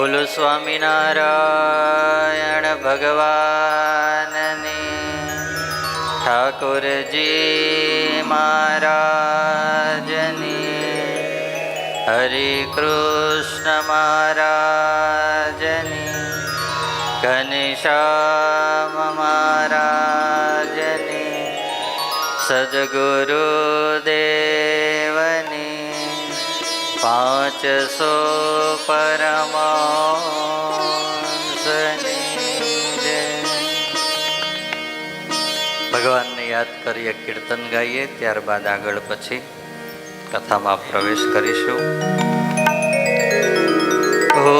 બોલો સ્વામિનારાયણ ભગવાનની, ઠાકોરજી મહારાજની, હરે કૃષ્ણ મહારાજની, ઘનશ્યામ મહારાજની, સદગુરુદેવની 500 પરમહંસની જય। ભગવાનને યાદ કરીએ, કીર્તન ગાઈએ, ત્યારબાદ આગળ પછી કથામાં પ્રવેશ કરીશું। હો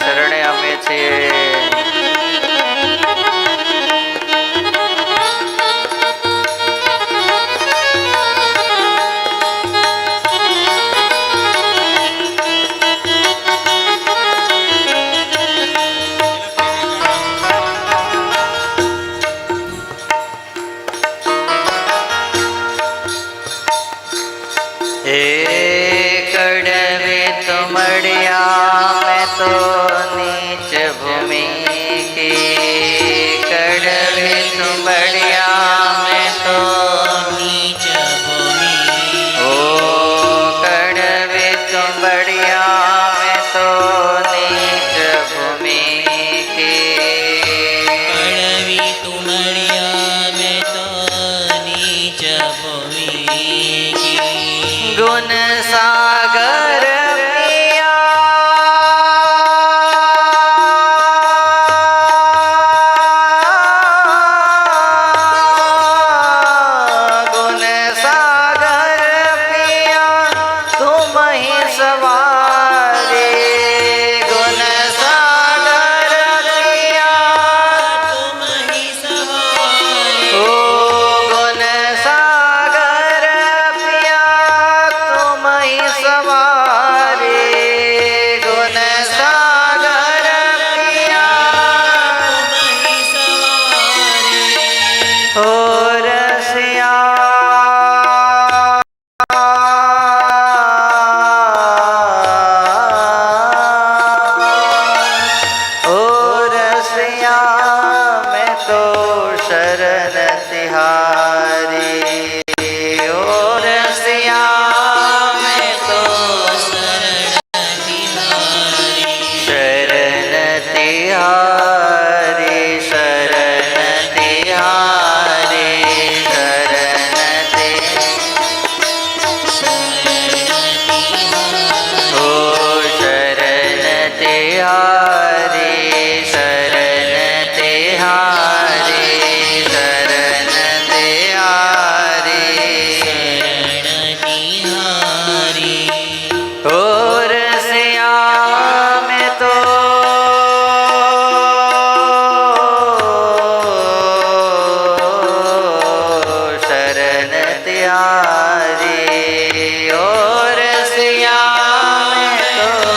શરણે અમે છીએ। કડવે તો મળ્યા મેં તો નીચ ભૂમિ तिहारी शरण तिहारी शरण तिहारी और श्याम तो शरण तिहारी और श्याम तो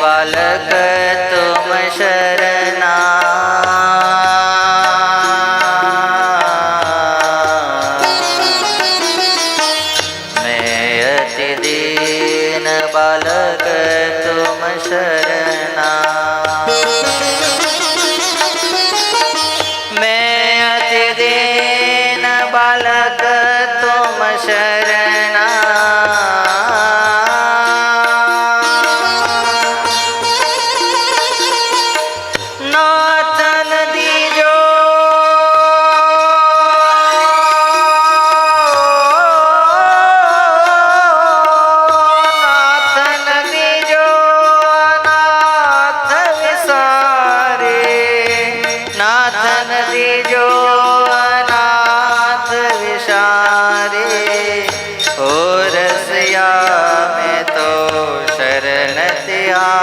बालक तुम शरणा मैं अति दीन बालक तुम शरणा मैं अति दीन बालक तुम शरणा में तो शरण तिहारी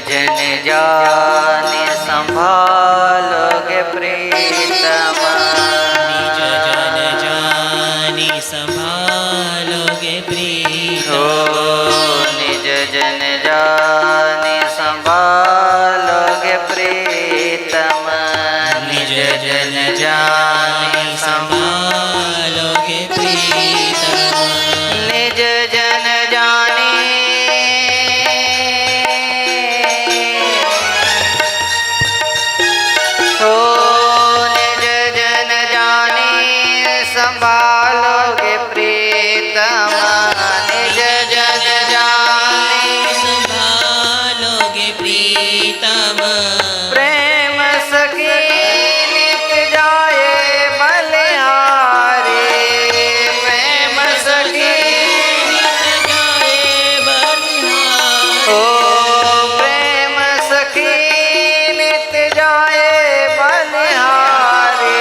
जन जाने संभालोगे प्रीतम निज जन जानी संभालोगे प्रीतम निज जन जाने संभालोगे प्रीतम निज जन जाने संभालोगे प्रीतम निज जन जाने संभालोगे प्रीतम निज जन जाने संभालोगे प्रीतम प्रेम सखी नित जाए बलिहारी प्रेम सखी नित जाए बलिहारी ओ प्रेम सखी नित जाए बलिहारी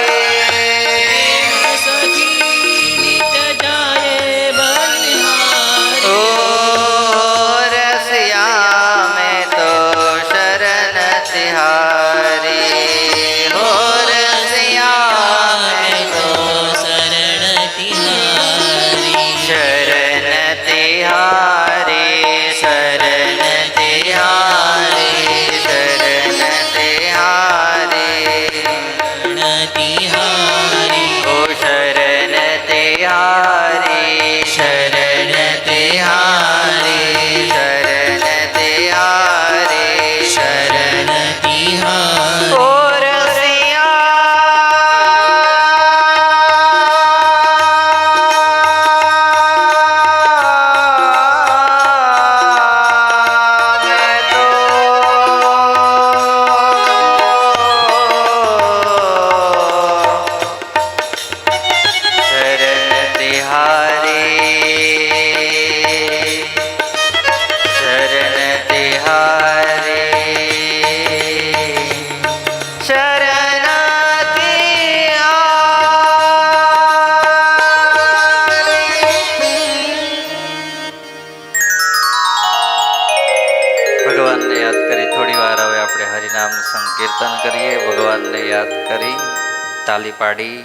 તાલી પાડી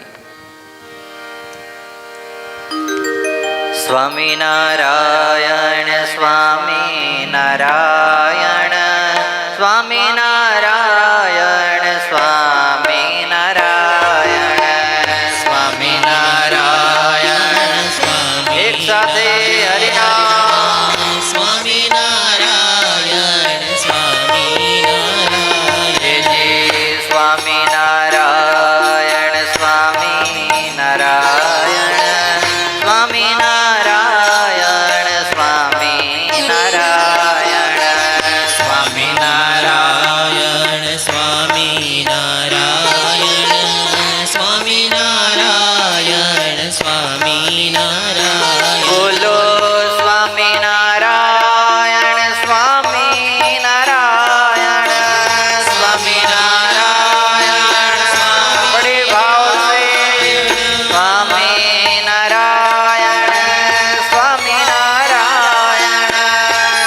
સ્વામિનારાયણ સ્વામિનારાયણ સ્વામિનારાયણ સ્વામિનારાયણ સ્વામિનારાયણ સ્વામી એક સાથે હરિનામ સ્વામિનારાયણ સ્વામિનારાયણ સ્વામિનારાયણ સ્વામિનારાયણ સ્વામિનારાયણ સ્વામિનારાયણ સ્વામિનારાયણ સ્વામિનારાયણ સ્વામિનારાયણ સ્વામિનારાયણ બોલો સ્વામિનારાયણ સ્વામિનારાયણ સ્વામિનારાયણ બડે ભાવ સે સ્વામિનારાયણ સ્વામિનારાયણ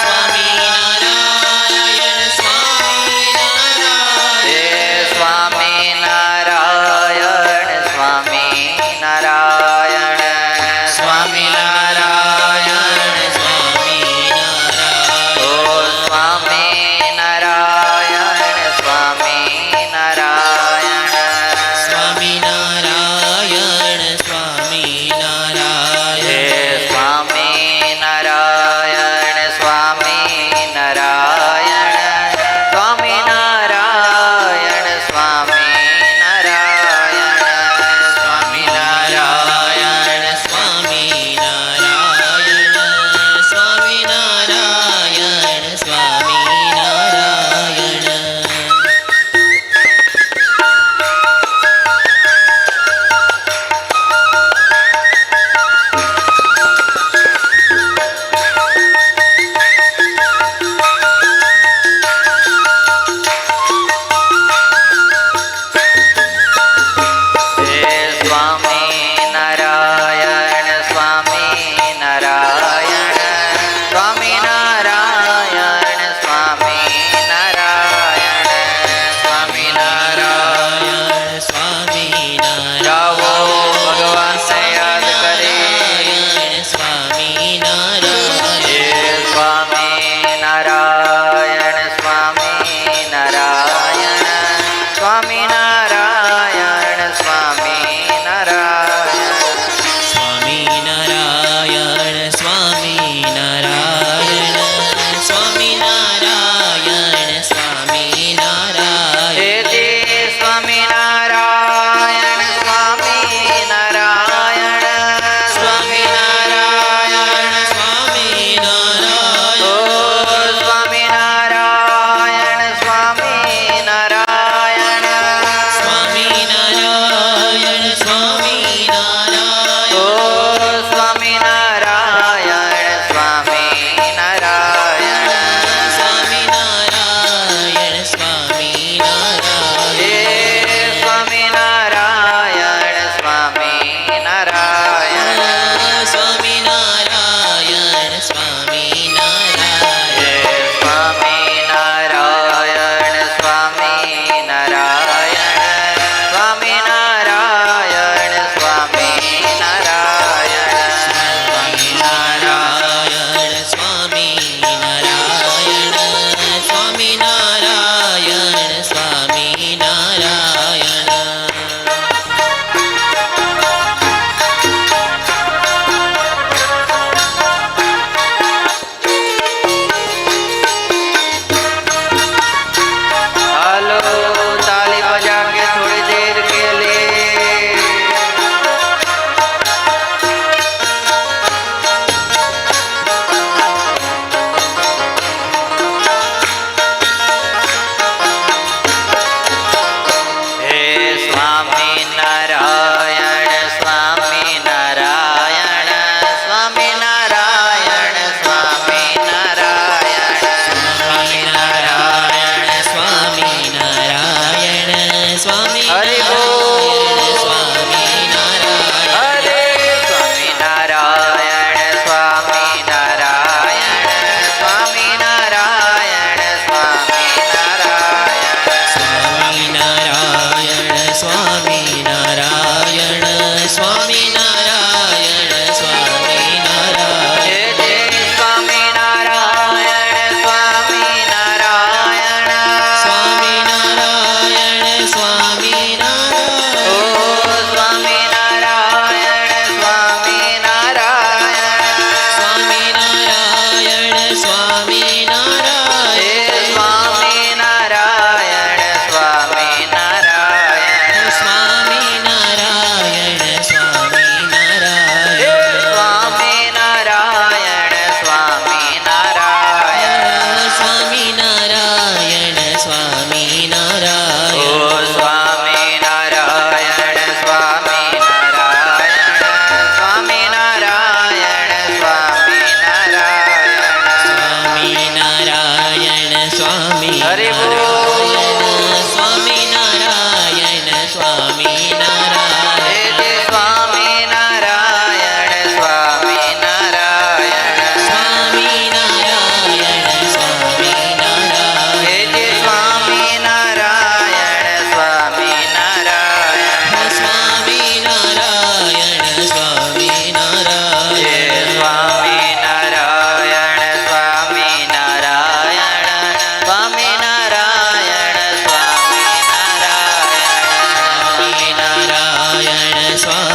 સ્વામિનારાયણ સ્વામિનારાયણ હે સ્વામિનારાયણ સ્વામિનારાયણ સ્વામિનારાયણ સ્વામિનારાયણ ઓ સ્વામિનારાયણ સ્વામિનારાયણ સ્વામિનારાયણ હે સ્વામિનારાયણ સ્વામિનારાયણ સ્વામિનારાયણ સ્વામિનારાયણ સ્વામિનારાયણ સ્વામિનારાયણ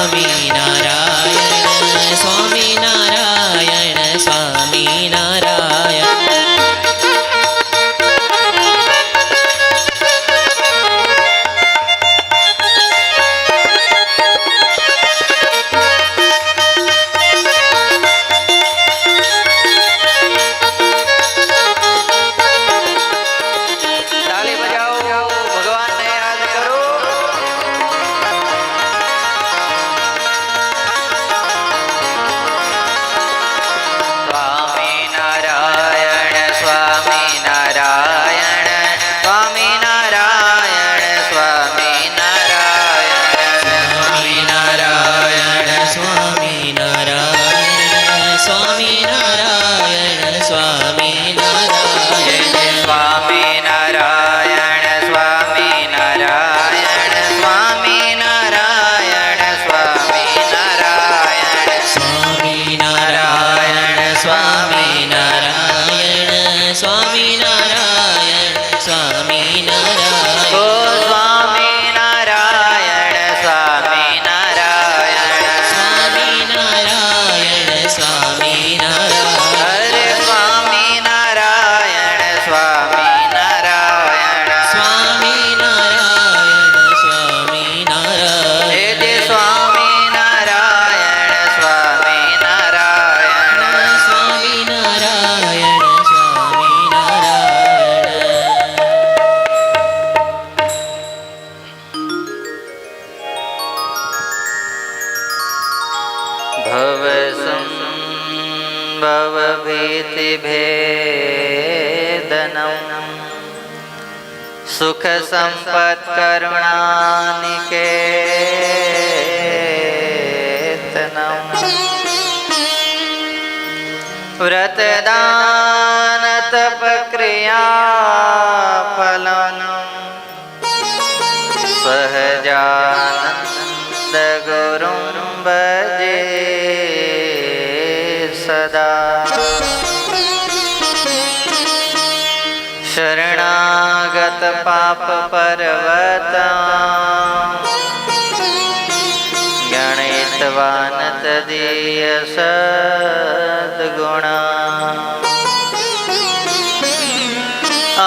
સ્વામિનારાયણ સ્વામિનારાયણ સ્વામિનારાયણ તાલી બજાવો, ભગવાનને યાદ કરો. સ્વામિનારાયણ સ્વામિનારાયણ સ્વામિનારાયણ સ્વામિનારાયણ સ્વામિનારાયણ સ્વામિનારાયણ સ્વામિનારાયણ સ્વામિનારાયણ સ્વામિનારાયણ સ્વામિનારાયણ સ્વામિનારાયણ સ્વામિનારાયણ સ્વામિનારાયણ સ્વામિનારાયણ સ્વામિનારાયણ ઓ સ્વામિનારાયણ સ્વામિનારાયણ સ્વામિનારાયણ સ્વામિનારાયણ હરે સ્વામિનારાયણ સ્વામિનારાયણ સ્વામિનારાયણ સ્વામિનારાયણ હે જે સ્વામિનારાયણ સ્વામિનારાયણ સ્વામિનારાયણ સ્વામિનારાયણ ભવ સંભવ ભીતિ ભેદનમ સુખ સંપત કરુણાનિકેતનમ વ્રત દાન તપ ક્રિયા ફલમ સહજાનંદ ગુરુમ ભજે સદા શરણાગત પાપ પર્વત ગણિતવાન તદીય સદ્ગુણા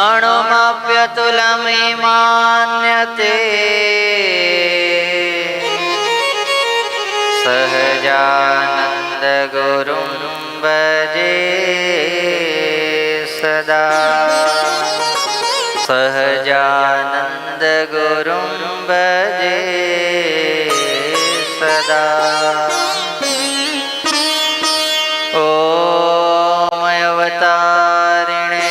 અણુમપ્યતુલમિમાન્યતે સહજાનંદ ગુરુમ ભજે સદા સહજાનંદ ગુરુમ ભજે સદા ઓમ અવતારિણે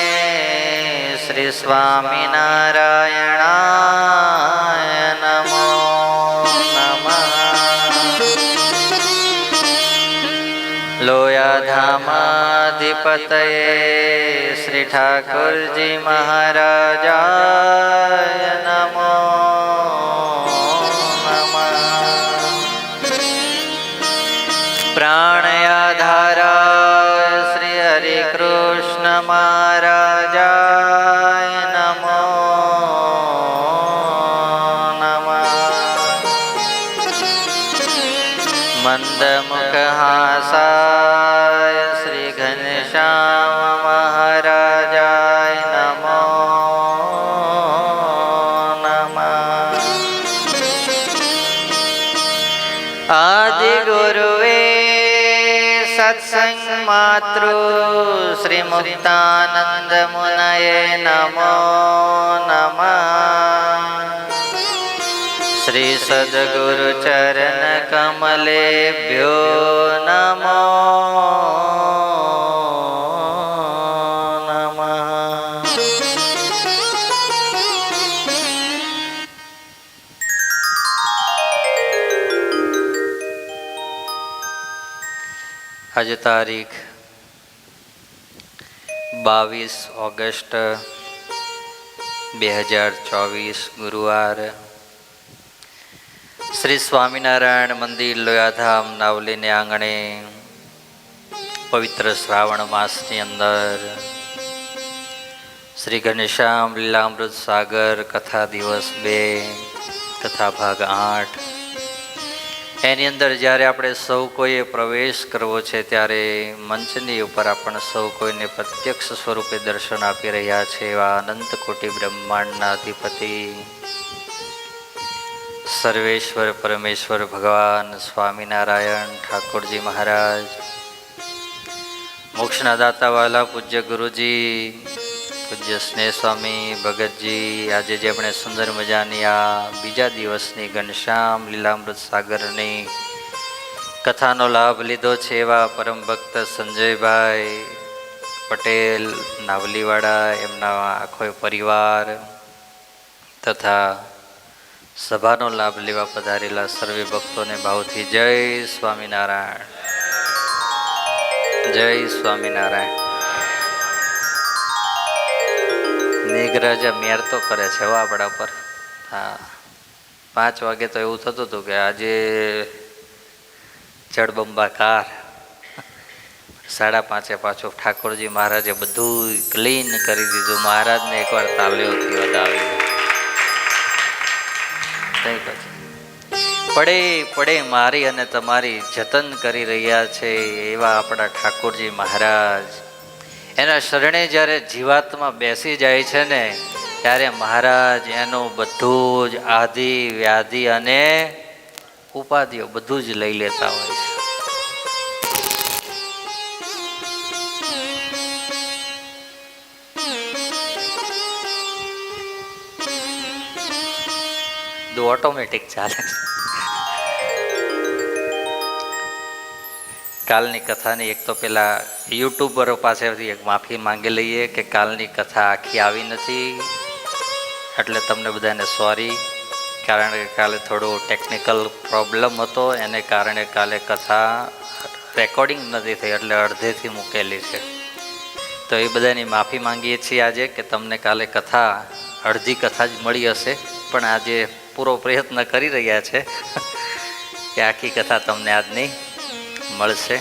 શ્રી સ્વામિનારાયણાય નમો નમઃ લોયાધામાધિપતયે શ્રી ઠાકોરજી મહારાજાય નમો નમઃ પ્રાણયાધારાય શ્રી હરિકૃષ્ણ મહારાજાય નમો નમઃ મંદમુખહાસાય શ્રી ઘનશ્યામ મહારાજાય નમો નમઃ આદિ ગુરુવે સત્સંગ માતૃ શ્રી મુક્તાનંદ મુનયે નમો નમઃ શ્રી સદગુરુ ચરણ કમલેભ્યો નમો નમઃ આજે તારીખ 22 ઓગસ્ટ 2024 ગુરુવાર શ્રી સ્વામિનારાયણ મંદિર લોયાધામ નાવલીને આંગણે પવિત્ર શ્રાવણ માસની અંદર શ્રી ઘનશ્યામ લીલામૃત સાગર કથા દિવસ 2 કથા ભાગ 8 એની અંદર જ્યારે આપણે સૌ કોઈએ પ્રવેશ કરવો છે ત્યારે મંચની ઉપર આપણે સૌ કોઈને પ્રત્યક્ષ સ્વરૂપે દર્શન આપી રહ્યા છે એવા અનંત કોટી બ્રહ્માંડના અધિપતિ સર્વેશ્વર પરમેશ્વર ભગવાન સ્વામિનારાયણ ઠાકોરજી મહારાજ, મોક્ષના દાતાવાલા પૂજ્ય ગુરુજી, પૂજ્ય સ્નેહ સ્વામી ભગતજી, આજે જે આપણે સુંદર મજાની આ બીજા દિવસની ઘનશ્યામ લીલામૃત સાગરની કથાનો લાભ લીધો છે એવા પરમ ભક્ત સંજયભાઈ પટેલ નાવલીવાડા, એમના આખો પરિવાર તથા સભાનો લાભ લેવા પધારેલા સર્વે ભક્તોને ભાવથી જય સ્વામિનારાયણ, જય સ્વામિનારાયણ. મેઘરાજા મેર તો કરે છે હો આપણા પર. હા, 5 વાગે તો એવું થતું હતું કે આજે જળબંબાકાર, 5:30 પાછું ઠાકોરજી મહારાજે બધું ક્લીન કરી દીધું. મહારાજને એકવાર તાલ્યોથી વધાવી પડે પડે મારી અને તમારી જતન કરી રહ્યા છે એવા આપણા ઠાકોરજી મહારાજ. એના શરણે જ્યારે જીવાત્મા બેસી જાય છે ને ત્યારે મહારાજ એનું બધું જ આદિ વ્યાધિ અને ઉપાધિઓ બધું જ લઈ લેતા હોય છે. ઓટોમેટિક ચાલે છે. કાલની કથાની એક તો પેલા યુટ્યુબરો પાસેથી એક માફી માંગી લઈએ કે કાલની કથા આખી આવી નથી, એટલે તમને બધાને સોરી, કારણ કે કાલે થોડો ટેકનિકલ પ્રોબ્લેમ હતો, એને કારણે કાલે કથા રેકોર્ડિંગ નથી થઈ, એટલે અડધેથી મૂકેલી છે. તો એ બધાની માફી માંગીએ છીએ આજે કે તમને કાલે કથા અડધી કથા જ મળી હશે, પણ આજે પૂરો પ્રયત્ન કરી રહ્યા છે કે આખી કથા તમને આજની મળશે.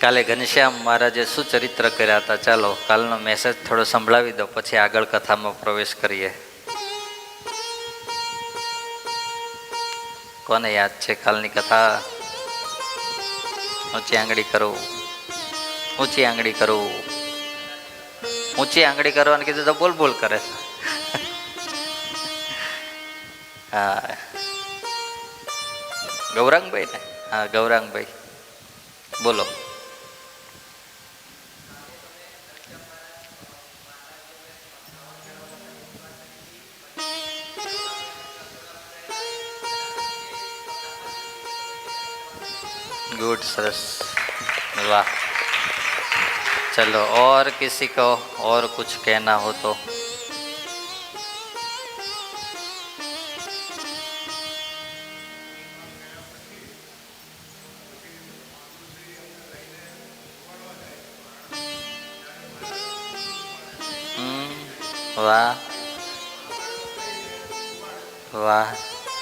કાલે ઘનશ્યામ મહારાજે શું ચરિત્ર કર્યા હતા, ચાલો કાલનો મેસેજ થોડો સંભળાવી દો, પછી આગળ કથામાં પ્રવેશ કરીએ. કોને યાદ છે કાલની કથા? ઊંચી આંગળી કરો, ઊંચી આંગળી કરો, ઊંચી આંગળી કરવાનું કીધું તો બોલ બોલ કરે છે. હા, ગૌરાંગભાઈ ને? હા, ગૌરાંગભાઈ બોલો. गुड, सरस, वाह. चलो और किसी को और कुछ कहना हो तो? વાહ વાહ,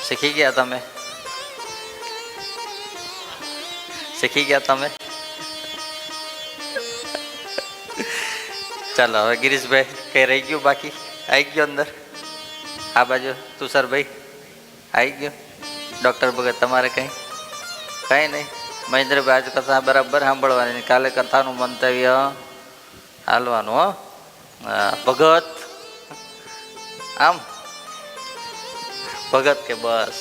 શીખી ગયા તમે, શીખી ગયા તમે. ચાલો હવે ગિરીશભાઈ, કઈ રહી ગયું બાકી? આવી ગયો અંદર? આ બાજુ તુષારભાઈ આવી ગયો? ડૉક્ટર ભગત તમારે કંઈ? કંઈ નહીં. મહેન્દ્રભાઈ આજ કથા બરાબર સાંભળવાની, કાલે કથાનું મંતવ્ય હાલવાનું. હો ભગત, આમ ભગત કે બસ.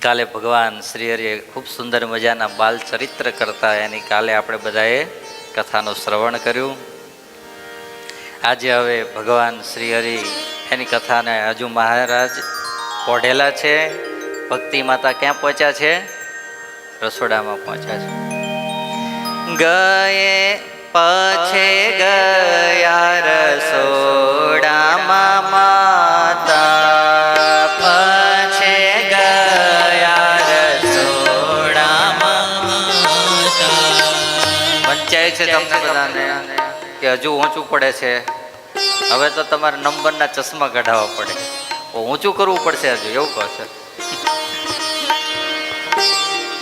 કાલે ભગવાન શ્રી હરિએ ખૂબ સુંદર મજાના બાલ ચરિત્ર કરતા એની કાલે આપણે બધાએ કથાનું શ્રવણ કર્યું. આજે હવે ભગવાન શ્રી હરિ એની કથાને હજુ મહારાજ પોઢેલા છે. ભક્તિ માતા ક્યાં પહોંચ્યા છે? રસોડામાં પહોંચ્યા છે. ગયે પછે ગયા રસોડામાં માતા, પછે ગયા રસોડામાં માતા. વંચાય છે તમને બધાને કે હજુ ઊંચું પડે છે, હવે તો તમારે નંબરના ચશ્મા કઢાવવા પડે, ઊંચું કરવું પડશે હજુ, એવું કહે છે.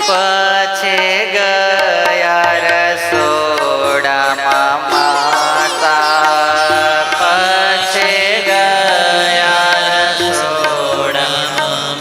પછે ગયા રસોડામાં માતા, પછે ગયા રસોડામાં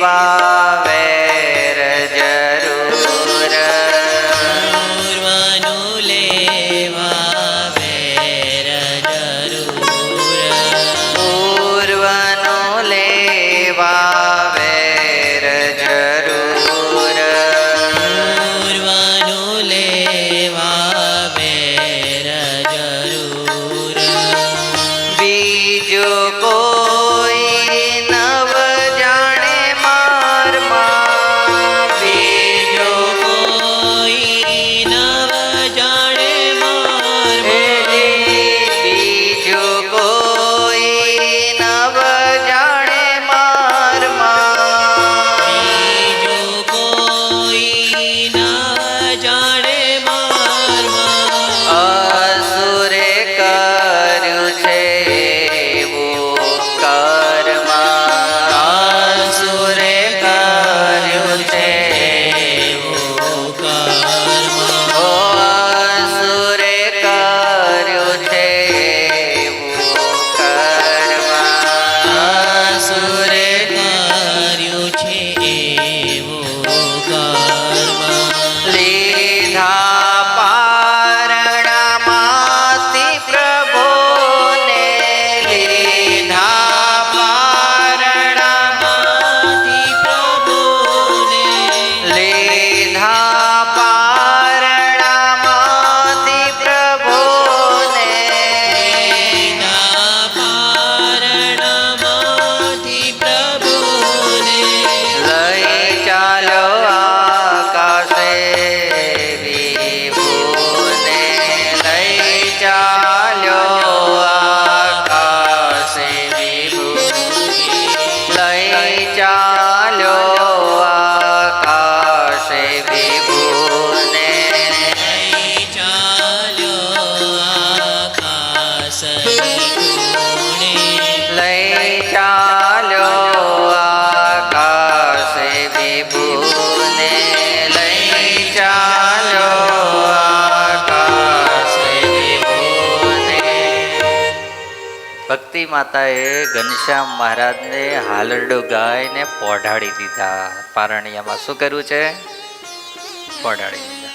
લેવા વેર જરૂર પૂર્વનું લેવા વેર જરૂર પૂર્વનું લેવા વેર જરૂર પૂર્વનું લેવા વેર જરૂર બીજું કોઈ નવ જાણે મારમાં બીજું કોઈ નવ જાણે મારમાં બીજું કોઈ નવ જાણે મારમાં બીજું કોઈ ન જાણે મારમાં અસુરે કર્યું છે એવું કર્મ અસુરે કર્યું છે એવું કર્મ ઓ અસુરે કર્યું છે એવું કર્મ અસુરે કર્યું છે એવું કર્મ લીધા પારણામાંથી પ્રભુને લીધા પારણામાંથી પ્રભુને લીધા પારણામાંથી પ્રભુને લીધા પારણામાંથી પ્રભુને લઈ ચાલ્યો આકાશે વિભુને લઈ ચાલ્યો આકાશે વિભુને લઈ ચાલ્યો આકાશે વિભુને લઈ ચાલ્યો આકાશ વિભુને લઈ ચાલ્યો આકાશે વિભુને લઈ ચાલ્યો આકાશે વિભુને ભક્તિ માતાએ ઘનશ્યામ મહારાજને હાલરડો ગાયને પોઢાડી દીધા. પારણિયામાં શું કર્યું છે? પોઢાડી દીધા.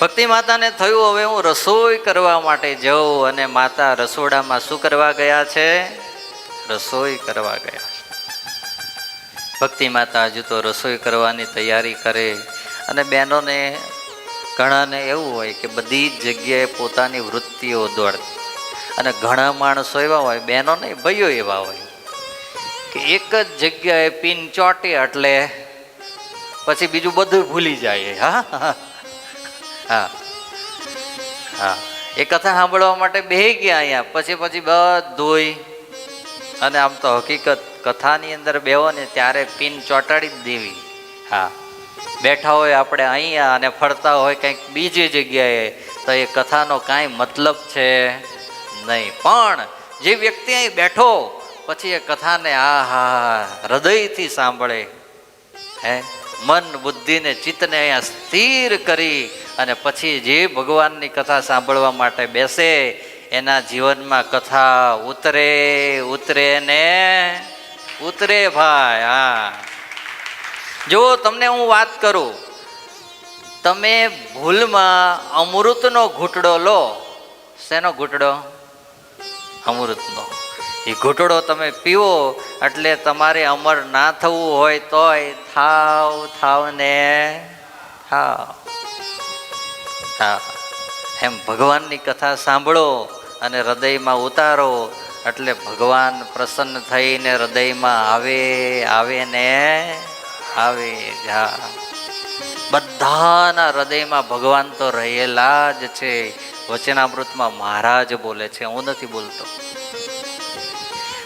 ભક્તિ માતાને થયું હવે હું રસોઈ કરવા માટે જાઉં, અને માતા રસોડામાં શું કરવા ગયા છે? રસોઈ કરવા ગયા. ભક્તિ માતા હજુ તો રસોઈ કરવાની તૈયારી કરે, અને બહેનોને ઘણાને એવું હોય કે બધી જ જગ્યાએ પોતાની વૃત્તિઓ દોડતી, અને ઘણા માણસો એવા હોય, બહેનો નહીં ભાઈઓ એવા હોય કે એક જ જગ્યાએ પિન ચોટે એટલે પછી બીજું બધું ભૂલી જાય. હા હા હા એ કથા સાંભળવા માટે બેહી ગયા અહીંયા, પછી બધું, અને આમ તો હકીકત કથાની અંદર બેહો ને ત્યારે પિન ચોંટાડી જ દેવી. હા, બેઠા હોય આપણે અહીંયા અને ફરતા હોય કંઈક બીજી જગ્યાએ, તો એ કથાનો કાંઈ મતલબ છે નહીં. પણ જે વ્યક્તિ અહીં બેઠો પછી એ કથાને હૃદયથી સાંભળે, હે મન બુદ્ધિને ચિત્તને અહીંયા સ્થિર કરી અને પછી જે ભગવાનની કથા સાંભળવા માટે બેસે એના જીવનમાં કથા ઉતરે ને ઉતરે ભાઈ. હા, જો તમને હું વાત કરું, તમે ભૂલમાં અમૃતનો ઘૂંટડો લો. શેનો ઘૂંટડો? અમૃતનો. એ ઘૂંટડો તમે પીવો એટલે તમારે અમર ના થવું હોય તોય થાવ ને થાવ. હા, એમ ભગવાનની કથા સાંભળો અને હૃદયમાં ઉતારો એટલે ભગવાન પ્રસન્ન થઈને હૃદયમાં આવે ને આવે. હા, બધાના હૃદયમાં ભગવાન તો રહેલા જ છે. વચનામૃતમાં મહારાજ બોલે છે, હું નથી બોલતો.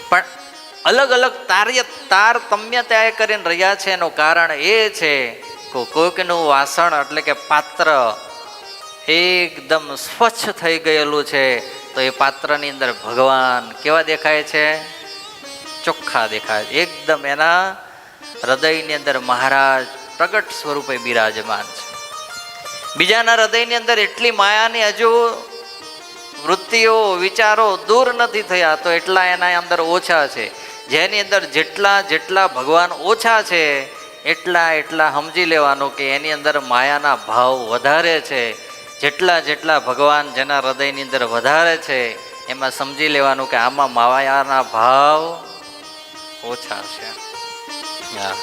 પણ અલગ અલગ તારતમ્યતા કરીને રહ્યા છે. એનું કારણ એ છે કે કોઈકનું વાસણ એટલે કે પાત્ર એકદમ સ્વચ્છ થઈ ગયેલું છે, તો એ પાત્રની અંદર ભગવાન કેવા દેખાય છે? ચોખ્ખા દેખાય. એકદમ એના હૃદયની અંદર મહારાજ પ્રગટ સ્વરૂપે બિરાજમાન છે. બીજાના હૃદયની અંદર એટલી માયાની હજુ વૃત્તિઓ વિચારો દૂર નથી થયા, તો એટલા એના અંદર ઓછા છે. જેની અંદર જેટલા જેટલા ભગવાન ઓછા છે એટલા સમજી લેવાનું કે એની અંદર માયાના ભાવ વધારે છે. જેટલા જેટલા ભગવાન જેના હૃદયની અંદર વધારે છે એમાં સમજી લેવાનું કે આમાં માયાના ભાવ ઓછા છે. હા,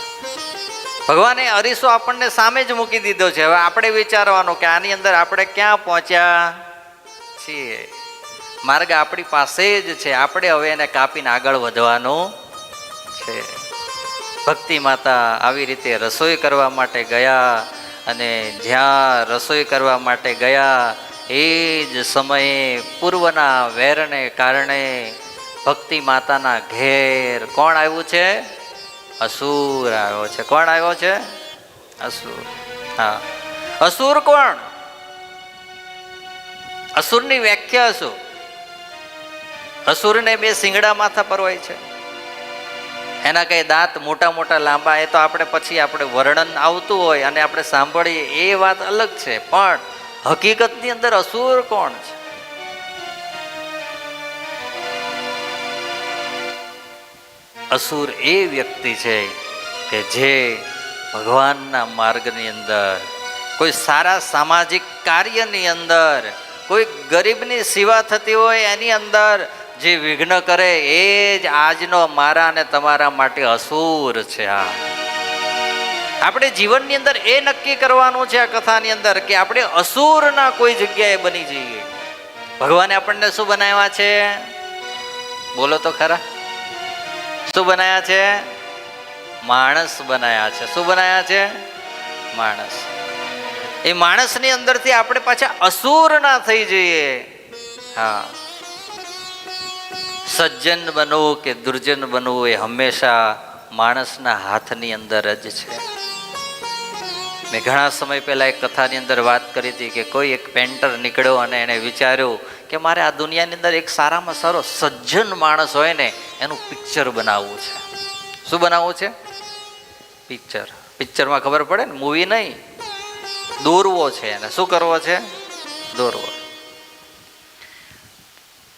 ભગવાને અરીસો આપણને સામે જ મૂકી દીધો છે. હવે આપણે વિચારવાનું કે આની અંદર આપણે ક્યાં પહોંચ્યા છીએ. માર્ગ આપણી પાસે જ છે, આપણે હવે એને કાપીને આગળ વધવાનું છે. ભક્તિ માતા આવી રીતે રસોઈ કરવા માટે ગયા અને જ્યાં રસોઈ કરવા માટે ગયા એ જ સમયે પૂર્વના વેરને કારણે ભક્તિ માતાના ઘેર કોણ આવ્યું છે? અસુર આવ્યો છે. કોણ આવ્યો છે? અસુર. હા, અસુર કોણ? અસુરની વ્યાખ્યા શું? અસુરને બે શિંગડા માથા પર હોય છે, એના કઈ દાંત મોટા મોટા લાંબા, એ તો આપણે પછી આપણે વર્ણન આવતું હોય અને આપણે સાંભળીએ એ વાત અલગ છે, પણ હકીકતની અંદર અસુર કોણ છે? અસુર એ વ્યક્તિ છે કે જે ભગવાનના માર્ગની અંદર, કોઈ સારા સામાજિક કાર્યની અંદર, કોઈ ગરીબની સેવા થતી હોય એની અંદર જે વિઘ્ન કરે એ જ આજનો મારા અને તમારા માટે અસુર છે. આ આપણે જીવનની અંદર એ નક્કી કરવાનું છે આ કથાની અંદર કે આપણે અસુરના કોઈ જગ્યાએ બની જઈએ. ભગવાને આપણને શું બનાવ્યા છે? બોલો તો ખરા. શું બનાવ્યા છે? માણસ બનાવ્યા છે. શું બનાવ્યા છે? માણસ. એ માણસની અંદરથી આપણે પાછા અસુર ના થઈ જઈએ. હા, સજ્જન બનવું કે દુર્જન બનવું એ હંમેશા માણસના હાથની અંદર જ છે. મેં ઘણા સમય પહેલા એક કથાની અંદર વાત કરી હતી કે કોઈ એક પેન્ટર નીકળ્યો અને એને વિચાર્યું કે મારે આ દુનિયાની અંદર એક સારામાં સારો સજ્જન માણસ હોય ને એનું પિક્ચર બનાવવું છે. શું બનાવવું છે? પિક્ચર. પિક્ચરમાં ખબર પડે ને, મૂવી નહીં, દોરવો છે એને. શું કરવો છે? દોરવો.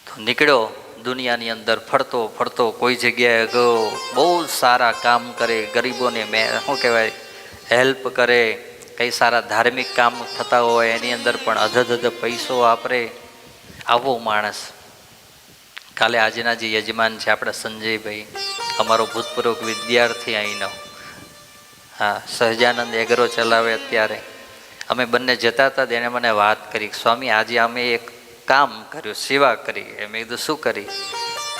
તો નીકળ્યો, દુનિયાની અંદર ફરતો ફરતો કોઈ જગ્યાએ ગયો, બહુ સારા કામ કરે, ગરીબોને શું કહેવાય હેલ્પ કરે, કઈ સારા ધાર્મિક કામ થતા હોય એની અંદર પણ અધધ પૈસો વાપરે. આવો માણસ. કાલે આજના જે યજમાન છે આપણા સંજયભાઈ, અમારો ભૂતપૂર્વ વિદ્યાર્થી અહીંનો, હા, સહજાનંદ એગ્રો ચલાવે અત્યારે, અમે બંને જતા હતા તેને મને વાત કરી, સ્વામી આજે અમે એક કામ કર્યું, સેવા કરી. મેં કીધું શું કરી?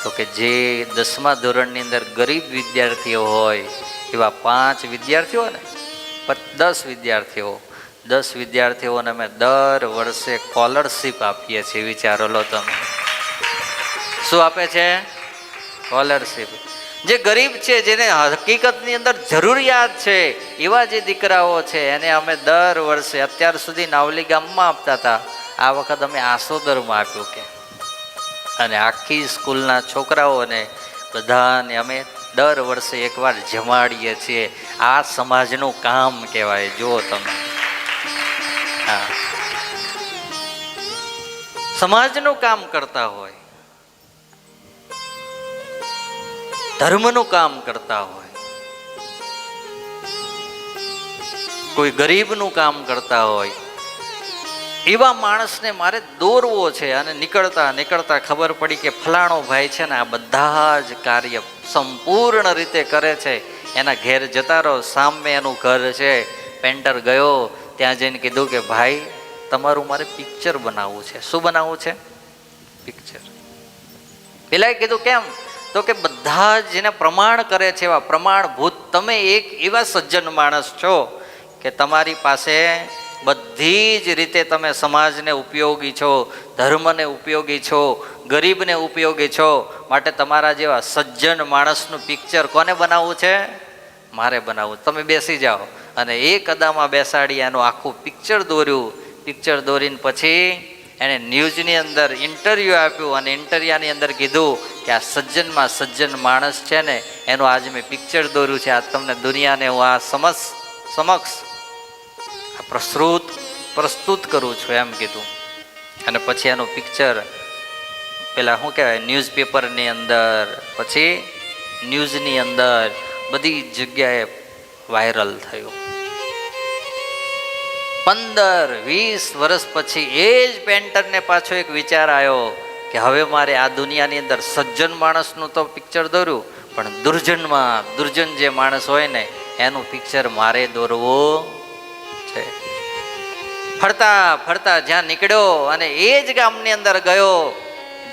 તો કે જે 10મા ધોરણની અંદર ગરીબ વિદ્યાર્થીઓ હોય એવા 5 વિદ્યાર્થીઓ ને 10 વિદ્યાર્થીઓને અમે દર વર્ષે સ્કોલરશીપ આપીએ છીએ. વિચારો લો તમે. શું આપે છે? સ્કોલરશીપ. જે ગરીબ છે, જેને હકીકતની અંદર જરૂરિયાત છે, એવા જે દીકરાઓ છે એને અમે દર વર્ષે, અત્યાર સુધી નાવલી ગામમાં આપતા હતા, આ વખત અમે આસોદરમાં આપ્યું કે, અને આખી સ્કૂલના છોકરાઓને બધાને અમે દર વર્ષે એકવાર જમાડીએ છીએ. આ સમાજનું કામ કહેવાય. જુઓ તમે. હા, સમાજનું કામ કરતા હોય, ધર્મનું કામ કરતા હોય, કોઈ ગરીબનું કામ કરતા હોય, એવા માણસને મારે દોરવો છે. અને નીકળતા નીકળતા ખબર પડી કે ફલાણો ભાઈ છે ને આ બધા જ કાર્ય સંપૂર્ણ રીતે કરે છે. એના ઘેર જતા રહો, સામે એનું ઘર છે. પેન્ટર ગયો, ત્યાં જઈને કીધું કે ભાઈ તમારું મારે પિક્ચર બનાવવું છે. શું બનાવવું છે? પિક્ચર. પેલાએ કીધું કેમ? તો કે બધા જેને પ્રમાણ કરે છે એવા પ્રમાણભૂત તમે એક એવા સજ્જન માણસ છો કે તમારી પાસે બધી જ રીતે તમે સમાજને ઉપયોગી છો, ધર્મને ઉપયોગી છો, ગરીબને ઉપયોગી છો. માટે તમારા જેવા સજ્જન માણસનું પિક્ચર કોને બનાવવું છે? મારે બનાવવું. તમે બેસી જાઓ. અને એક અદામાં બેસાડી એનું આખું પિક્ચર દોર્યું. પિક્ચર દોરીને પછી એણે ન્યૂઝની અંદર ઇન્ટરવ્યૂ આપ્યું અને ઇન્ટરવ્યુની અંદર કીધું કે આ સજ્જનમાં સજ્જન માણસ છે ને એનું આજે મેં પિક્ચર દોર્યું છે. આ તમને દુનિયાને હું આ સમક્ષ પ્રસ્તુત કરું છું એમ કીધું. અને પછી એનું પિક્ચર પેલા શું કહેવાય ન્યૂઝપેપરની અંદર પછી ન્યૂઝની અંદર બધી જગ્યાએ વાયરલ થયું. 15-20 વર્ષ પછી એ જ પેન્ટરને પાછો એક વિચાર આવ્યો કે હવે મારે આ દુનિયાની અંદર સજ્જન માણસનું તો પિક્ચર દોર્યું, પણ દુર્જન જે માણસ હોય ને એનું પિક્ચર મારે દોરવું છે. ફરતા ફરતા જ્યાં નીકળ્યો અને એ જ ગામની અંદર ગયો,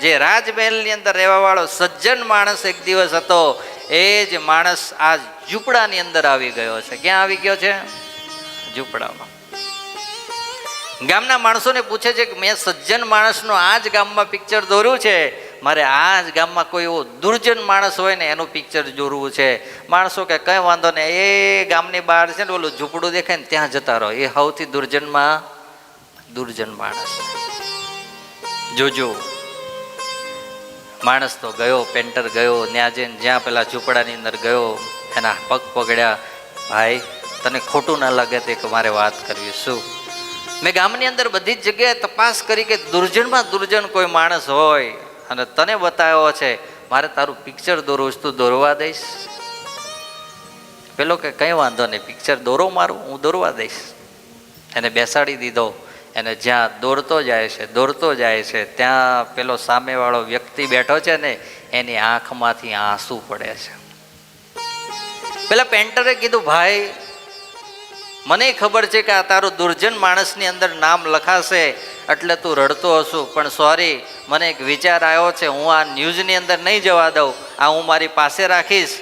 જે રાજમહેલની અંદર રહેવા વાળો સજ્જન માણસ એક દિવસ હતો, એ જ માણસ આ ઝૂંપડાની અંદર આવી ગયો છે. ક્યાં આવી ગયો છે? ઝૂંપડામાં. ગામના માણસોને પૂછે છે કે મેં સજ્જન માણસનું આ જ ગામમાં પિક્ચર દોર્યું છે, મારે આ જ ગામમાં કોઈ એવો દુર્જન માણસ હોય ને એનું પિક્ચર દોરવું છે. માણસો કે કંઈ વાંધો નહીં, એ ગામની બહાર છે ને ઓલું ઝૂંપડું દેખાય ને ત્યાં જતા રહો, એ સૌથી દુર્જન માણસ. જોજો માણસ તો ગયો, પેન્ટર ગયો, ત્યાં જઈને જ્યાં પેલા ઝૂંપડાની અંદર ગયો, એના પગ પકડ્યા. ભાઈ તને ખોટું ના લાગે તે કે મારે વાત કરવી. શું? મેં ગામની અંદર બધી જ જગ્યાએ તપાસ કરી કે દુર્જનમાં દુર્જન કોઈ માણસ હોય અને તને બતાવ્યો છે, મારે તારું પિક્ચર દોરવું છે, તું દોરવા દઈશ? પેલો કે કંઈ વાંધો નહીં, પિક્ચર દોરો મારું, હું દોરવા દઈશ. એને બેસાડી દીધો. એને જ્યાં દોરતો જાય છે ત્યાં પેલો સામેવાળો વ્યક્તિ બેઠો છે ને એની આંખમાંથી આંસુ પડે છે. પેલા પેન્ટરે કીધું, ભાઈ મને ખબર છે કે આ તારું દુર્જન માણસની અંદર નામ લખાશે એટલે તું રડતો હશું, પણ સોરી, મને એક વિચાર આવ્યો છે, હું આ ન્યૂઝની અંદર નહીં જવા દઉં, આ હું મારી પાસે રાખીશ,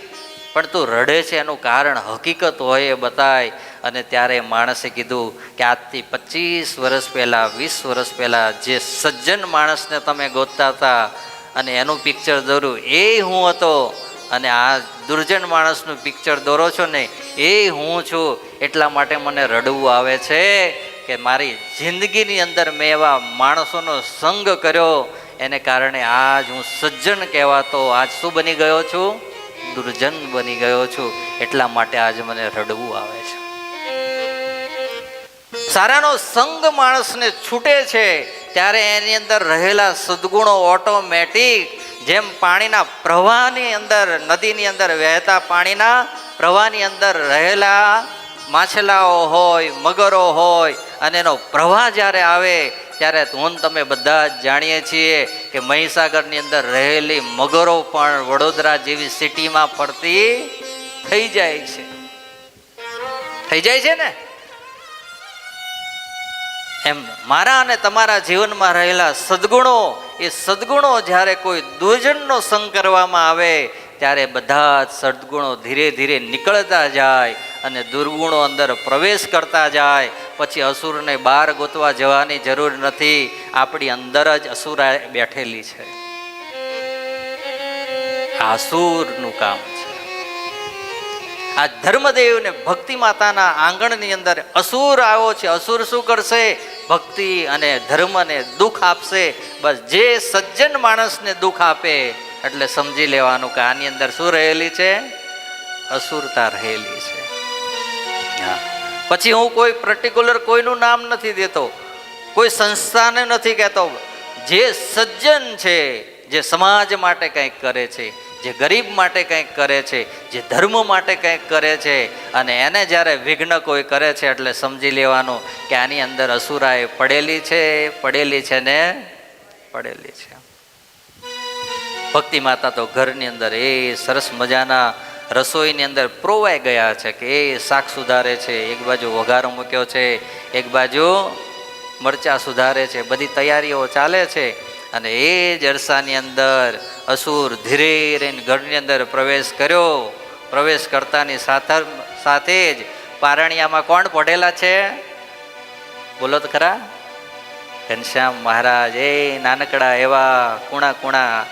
પણ તું રડે છે એનું કારણ હકીકત હોય એ બતાય. અને ત્યારે માણસે કીધું કે આજથી 25 વર્ષ પહેલાં, 20 વર્ષ પહેલાં જે સજ્જન માણસને તમે ગોતતા હતા અને એનું પિક્ચર દોર્યું એ હું હતો, અને આ દુર્જન માણસનું પિક્ચર દોરો છો ને એ હું છું. એટલા માટે મને રડવું આવે છે કે મારી જિંદગીની અંદર મેં એવા માણસોનો સંગ કર્યો, એને કારણે આજ હું સજ્જન કહેવાતો આજ શું બની ગયો છું? દુર્જન બની ગયો છું. એટલા માટે આજ મને રડવું આવે છે. સારાનો સંગ માણસને છૂટે છે ત્યારે એની અંદર રહેલા સદગુણો ઓટોમેટિક જેમ પાણીના પ્રવાહની અંદર, નદીની અંદર વહેતા પાણીના પ્રવાહની અંદર રહેલા માછલાઓ હોય, મગરો હોય, અને એનો પ્રવાહ જ્યારે આવે ત્યારે હું તમે બધા જ જાણીએ છીએ કે મહીસાગરની અંદર રહેલી મગરો પણ વડોદરા જેવી સિટીમાં ફરતી થઈ જાય છે ને. એમ મારા અને તમારા જીવનમાં રહેલા સદગુણો, એ સદગુણો જ્યારે કોઈ દુર્જનનો સંગ કરવામાં આવે ત્યારે બધા જ સદગુણો ધીરે ધીરે નીકળતા જાય અને દુર્ગુણો અંદર પ્રવેશ કરતા જાય. પછી અસુરને બહાર ગોતવા જવાની જરૂર નથી, આપણી અંદર જ અસુરા બેઠેલી છે. આ અસુરનું કામ છે. આ ધર્મદેવ ને ભક્તિ માતાના આંગણની અંદર અસુર આવ્યો છે. અસુર શું કરશે? ભક્તિ અને ધર્મને દુઃખ આપશે. બસ જે સજ્જન માણસને દુઃખ આપે એટલે સમજી લેવાનું કે આની અંદર શું રહેલી છે? અસુરતા રહેલી છે. હા, પછી હું કોઈ પર્ટિક્યુલર કોઈનું નામ નથી દેતો, કોઈ સંસ્થાને નથી કહેતો. જે સજ્જન છે, જે સમાજ માટે કંઈક કરે છે, જે ગરીબ માટે કંઈક કરે છે, જે ધર્મ માટે કંઈક કરે છે, અને એને જ્યારે વિઘ્ન કોઈ કરે છે એટલે સમજી લેવાનું કે આની અંદર અસુરાએ પડેલી છે ને પડેલી છે. ભક્તિ માતા તો ઘરની અંદર એ સરસ મજાના રસોઈની અંદર પ્રોવાઈ ગયા છે કે એ શાક સુધારે છે, એક બાજુ વઘારો મૂક્યો છે, એક બાજુ મરચાં સુધારે છે, બધી તૈયારીઓ ચાલે છે. અને એ જ અરસાની અંદર અસુર ધીરે રહીને ઘરની અંદર પ્રવેશ કર્યો. પ્રવેશ કરતાની સાથે જ પારણિયામાં કોણ પડેલા છે? બોલો તો ખરા. ઘનશ્યામ મહારાજ એ નાનકડા એવા કુણા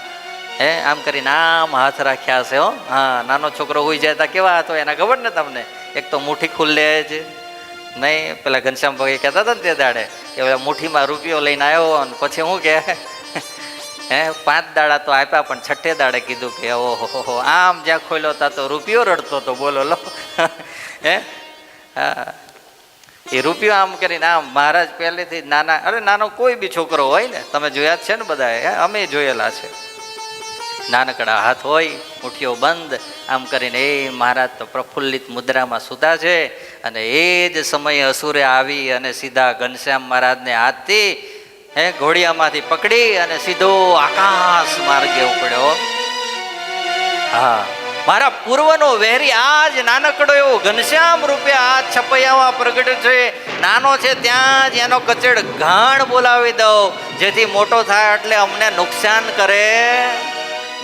આમ કરીને આમ હાથ રાખ્યા છે. હા, નાનો છોકરો હોઈ જાય તા કેવા હતો એના ખબર ને તમને? એક તો મુઠ્ઠી ખુલ્લે જ નહીં. પેલા ઘનશ્યામ ભાઈ કહેતા હતા ને તે દાડે કે મુઠ્ઠીમાં રૂપિયો લઈને આવ્યો અને પછી હું કે 5 દાડા તો આપ્યા, પણ 6 દાડે કીધું કે ઓહો, આમ જ્યાં ખોલ્યો તા તો રૂપિયો રડતો હતો. બોલો લો. હા, એ રૂપિયો આમ કરીને આમ મહારાજ પહેલેથી નાનો કોઈ બી છોકરો હોય ને, તમે જોયા જ છે ને બધા, અમે જોયેલા છે. નાનકડા હાથ હોય, મુઠ્ઠીઓ બંધ, આમ કરીને એ મહારાજ તો પ્રફુલ્લિત મુદ્રામાં સૂતા છે. અને એ જ સમયે અસુરે આવી અને સીધા ઘનશ્યામ મહારાજને હાથથી ઘોડિયામાંથી પકડી અને સીધો આકાશ માર્ગે ઉપડ્યો. હા, મારા પૂર્વનો વેરી આજ નાનકડો એવો ઘનશ્યામ રૂપે આ છપૈયામાં પ્રગટ છે. નાનો છે ત્યાં જ એનો કચેડ ઘાણ બોલાવી દઉં, જેથી મોટો થાય એટલે અમને નુકસાન કરે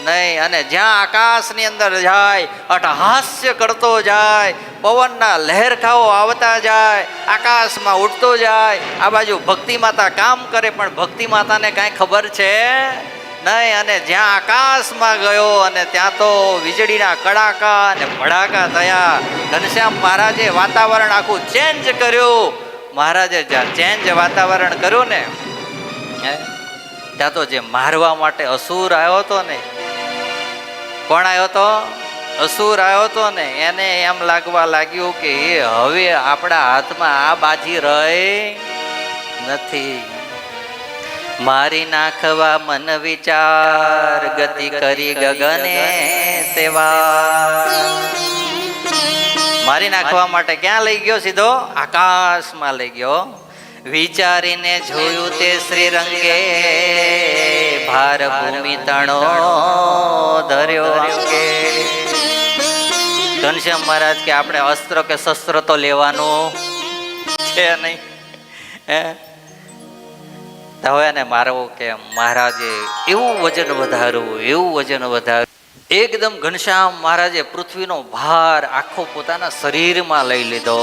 નહીં. અને જ્યાં આકાશની અંદર જાય અટહાસ્ય કરતો જાય, પવનના લહેરખાઓ આવતા જાય, આકાશમાં ઉડતો જાય. આ બાજુ ભક્તિ માતા કામ કરે પણ ભક્તિ માતાને કાંઈ ખબર છે નહીં. અને જ્યાં આકાશમાં ગયો અને ત્યાં તો વીજળીના કડાકા અને ભડાકા થયા. ઘનશ્યામ મહારાજે વાતાવરણ આખું ચેન્જ કર્યું. મહારાજે જ્યાં ચેન્જ વાતાવરણ કર્યું ને ત્યાં તો જે મારવા માટે અસુર આવ્યો હતો ને, કોણ આવ્યો હતો? અસુર આવ્યો હતો ને. એને એમ લાગવા લાગ્યું કે એ હવે આપણા હાથમાં આ બાજી રહી નથી. મારી નાખવા મન વિચાર, ગતિ કરી ગગને સેવા. મારી નાખવા માટે ક્યાં લઈ ગયો? સીધો આકાશમાં લઈ ગયો. વિચારીને જોયું તે શ્રીરંગે, ભાર ભૂમિ તણો ધર્યો અંગે. ઘનશ્યામ મહારાજ કે આપણે અસ્ત્ર કે શસ્ત્ર તો લેવાનું છે નહીં. હવે એને મારવો કે મહારાજે એવું વજન વધારવું, એવું વજન વધારવું. એકદમ ઘનશ્યામ મહારાજે પૃથ્વીનો ભાર આખો પોતાના શરીરમાં લઈ લીધો.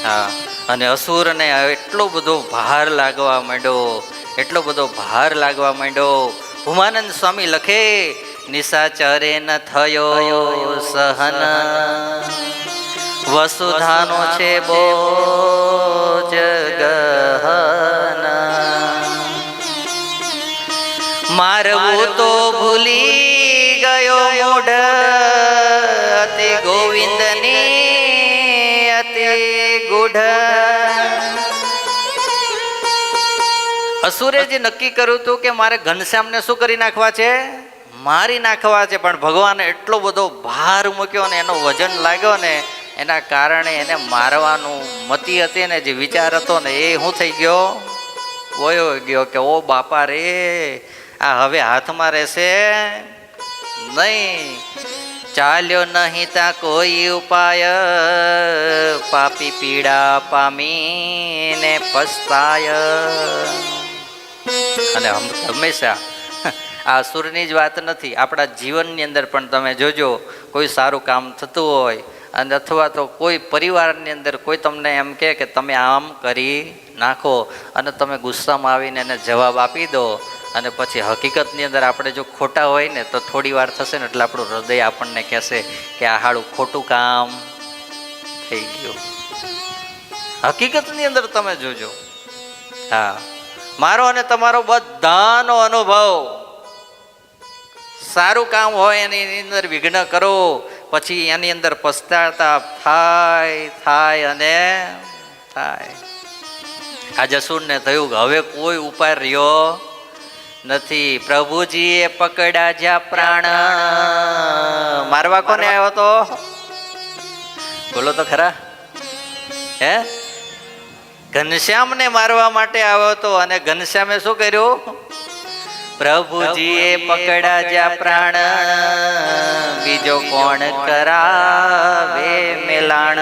હા, અને અસુરને એટલો બધો ભાર લાગવા માંડ્યો, એટલો બધો ભાર લાગવા માંડ્યો. ભૂમાનંદ સ્વામી લખે, નિશાચરે ન થયો સહન, વસુધાનો છે બોજ ગહન. મારવું તો ભૂલી ગયો મૂઢ, અતિ ગોવિંદની અતિ ગૂઢ. અસુરે જે નક્કી કર્યું હતું કે મારે ઘનશ્યામને શું કરી નાખવા છે? મારી નાખવા છે. પણ ભગવાને એટલો બધો ભાર મૂક્યો ને એનો વજન લાગ્યો ને એના કારણે એને મારવાનું મતિ હતી ને જે વિચાર હતો ને એ શું થઈ ગયો? વયો ગયો કે ઓ બાપા રે, આ હવે હાથમાં રહેશે નહીં. ચાલ્યો નહીં તા કોઈ ઉપાય, પાપી પીડા પામીને પસ્તાય. અને હંમેશા આ અસુરની જ વાત નથી, આપણા જીવનની અંદર પણ તમે જોજો, કોઈ સારું કામ થતું હોય અને અથવા તો કોઈ પરિવારની અંદર કોઈ તમને એમ કહે કે તમે આમ કરી નાખો અને તમે ગુસ્સામાં આવીને એને જવાબ આપી દો અને પછી હકીકતની અંદર આપણે જો ખોટા હોય ને તો થોડી વાર થશે ને એટલે આપણું હૃદય આપણને કહેશે કે આ હાળું ખોટું કામ થઈ ગયું. હકીકતની અંદર તમે જોજો. હા, મારો અને તમારો બધાનો અનુભવ, સારું કામ હોય એની અંદર વિઘ્ન કરો પછી એની અંદર પસ્તાતા થાય અને થાય. આ જસૂરને થયું કે હવે કોઈ ઉપાય રહ્યો નથી. પ્રભુજીએ પકડ્યા જ્યાં પ્રાણ. મારવા કોને આવ્યો તો? બોલો તો ખરા. હે, ઘનશ્યામને મારવા માટે આવ્યો હતો. અને ઘનશ્યામે શું કર્યું? પ્રભુજીએ પકડ્યા જ્યાં પ્રાણ, બીજો કોણ કરાવે મેલાણ.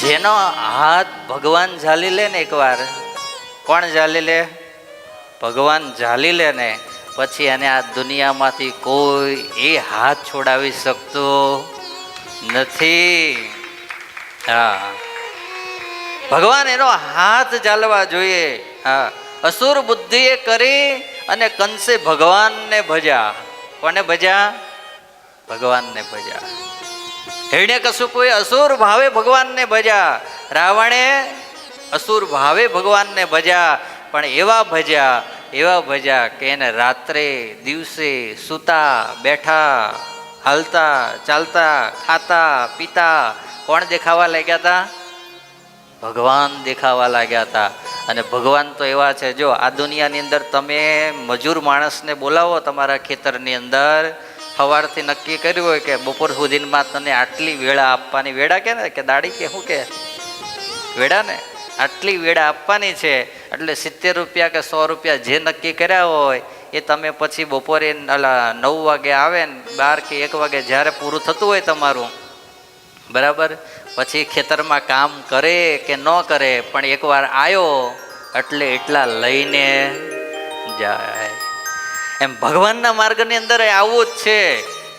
જેનો હાથ ભગવાન ઝાલી લે ને એકવાર, કોણ ઝાલી લે? ભગવાન ઝાલી લે ને પછી એને આ દુનિયામાંથી કોઈ એ હાથ છોડાવી શકતો નથી. હા, ભગવાન એનો હાથ ઝાલવા જોઈએ. હા, અસુર બુદ્ધિએ કરી અને કંસે ભગવાનને ભજ્યા. કોને ભજ્યા? ભગવાનને ભજ્યા. હિરણ્યકશિપુએ અસુર ભાવે ભગવાનને ભજ્યા. રાવણે અસુર ભાવે ભગવાનને ભજ્યા. પણ એવા ભજ્યા કે એને રાત્રે દિવસે સૂતા બેઠા હાલતા ચાલતા ખાતા પીતા કોણ દેખાવા લાગ્યા હતા? ભગવાન દેખાવા લાગ્યા હતા. અને ભગવાન તો એવા છે, જો આ દુનિયાની અંદર તમે મજૂર માણસને બોલાવો તમારા ખેતરની અંદર, સવારથી નક્કી કર્યું હોય કે બપોર સુધીમાં તને આટલી વેળા આપવાની, વેળા કે ને કે દાડી કે શું કે વેળા ને, આટલી વેળા આપવાની છે, એટલે 70 રૂપિયા કે 100 રૂપિયા જે નક્કી કર્યા હોય એ તમે પછી બપોરે 9 વાગે આવે ને 12 કે 1 વાગે જ્યારે પૂરું થતું હોય તમારું, બરાબર, પછી ખેતરમાં કામ કરે કે ન કરે, પણ એકવાર આવ્યો એટલે એટલા લઈને જાય. એમ ભગવાનના માર્ગની અંદર આવું જ છે.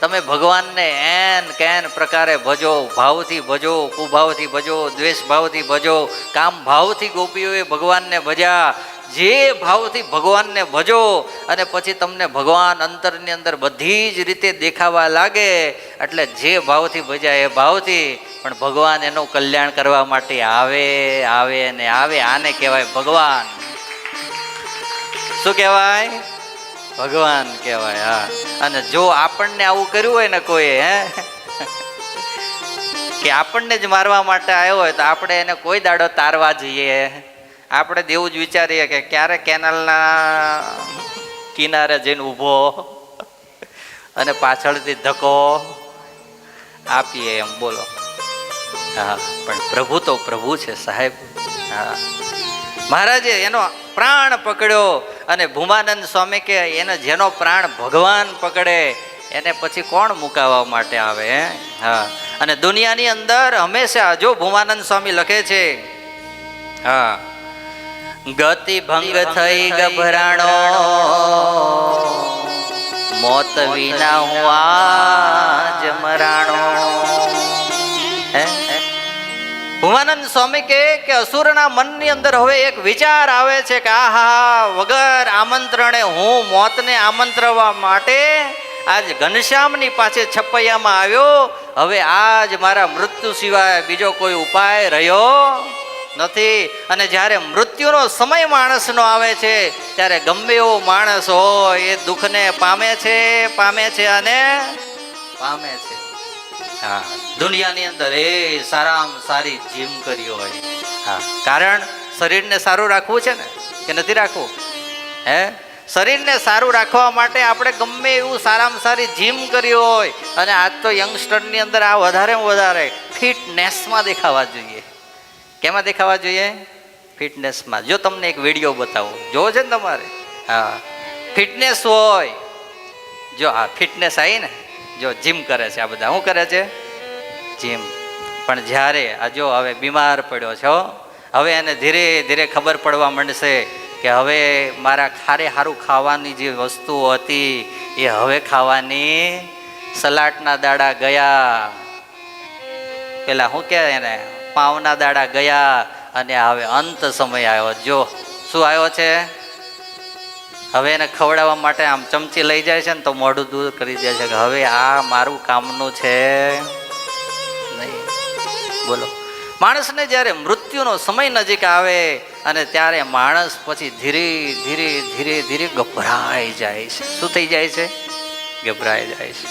તમે ભગવાનને એન કેન પ્રકારે ભજો, ભાવથી ભજો, કુભાવથી ભજો, દ્વેષ ભાવથી ભજો, કામ ભાવથી ગોપીઓએ ભગવાનને ભજ્યા. જે ભાવથી ભગવાનને ભજો અને પછી તમને ભગવાન અંતરની અંદર બધી જ રીતે દેખાવા લાગે, એટલે જે ભાવથી ભજ્યા એ ભાવથી, પણ ભગવાન એનું કલ્યાણ કરવા માટે આવે આવે ને આવે. આને કહેવાય ભગવાન. શું કહેવાય? ભગવાન કહેવાય. હા, અને જો આપણને આવું કર્યું હોય ને કોઈ, કે આપણને જ મારવા માટે આવ્યો હોય, તો આપણે એને કોઈ દાડો તારવા જઈએ? આપણે દેવું જ વિચારીએ કે ક્યારે કેનાલના કિનારે જઈને ઊભો અને પાછળથી ધક્કો આપીએ એમ, બોલો. હા, પણ પ્રભુ તો પ્રભુ છે સાહેબ. હા, મહારાજે એનો પ્રાણ પકડ્યો અને ભૂમાનંદ સ્વામી કે એને જેનો પ્રાણ ભગવાન પકડે એને પછી કોણ મુકાવવા માટે આવે? હા, અને દુનિયાની અંદર હંમેશા જો ભૂમાનંદ સ્વામી લખે છે, હા, ગતિ ભંગ થઈ ગભરાણો, મોત વિના હું આજ મરાણો. ભૂમાનંદ સ્વામી કે અસુરના મનની અંદર હવે એક વિચાર આવે છે કે આહા, વગર આમંત્રણે હું મોતને આમંત્રવા માટે આજ ઘનશ્યામની પાસે છપૈયામાં આવ્યો. હવે આજ મારા મૃત્યુ સિવાય બીજો કોઈ ઉપાય રહ્યો નથી. અને જ્યારે મૃત્યુનો સમય માણસનો આવે છે ત્યારે ગમે એવો માણસ હોય એ દુઃખને પામે છે અને પામે છે. હા, દુનિયાની અંદર એ સારામાં સારી જીમ કરી હોય. હા, કારણ શરીરને સારું રાખવું છે ને, કે નથી રાખવું? શરીરને સારું રાખવા માટે આપણે ગમે એવું સારામાં સારી જીમ કરી હોય. અને આજ તો યંગસ્ટરની અંદર આ વધારેમાં વધારે ફિટનેસમાં દેખાવા જોઈએ. કેમાં દેખાવા જોઈએ? ફિટનેસમાં. જો તમને એક વિડીયો બતાવું, જોવો છે ને તમારે? હા, ફિટનેસ હોય. જો આ ફિટનેસ આવી ને, જો જીમ કરે છે, આ બધા શું કરે છે? જીમ. પણ જ્યારે આ જો હવે બીમાર પડ્યો છો, હવે એને ધીરે ધીરે ખબર પડવા માંડશે કે હવે મારા સારું ખાવાની જે વસ્તુ હતી એ હવે ખાવાની, સલાડના દાડા ગયા, પેલા શું કહે એને, પાવના દાડા ગયા, અને હવે અંત સમય આવ્યો. જો શું આવ્યો છે? હવે એને ખવડાવવા માટે આમ ચમચી લઈ જાય છે ને તો મોઢું દૂર કરી દે છે કે હવે આ મારું કામનું છે નહીં. બોલો, માણસને જ્યારે મૃત્યુનો સમય નજીક આવે અને ત્યારે માણસ પછી ધીરે ધીરે ધીરે ધીરે ગભરાઈ જાય છે. શું થઈ જાય છે? ગભરાઈ જાય છે.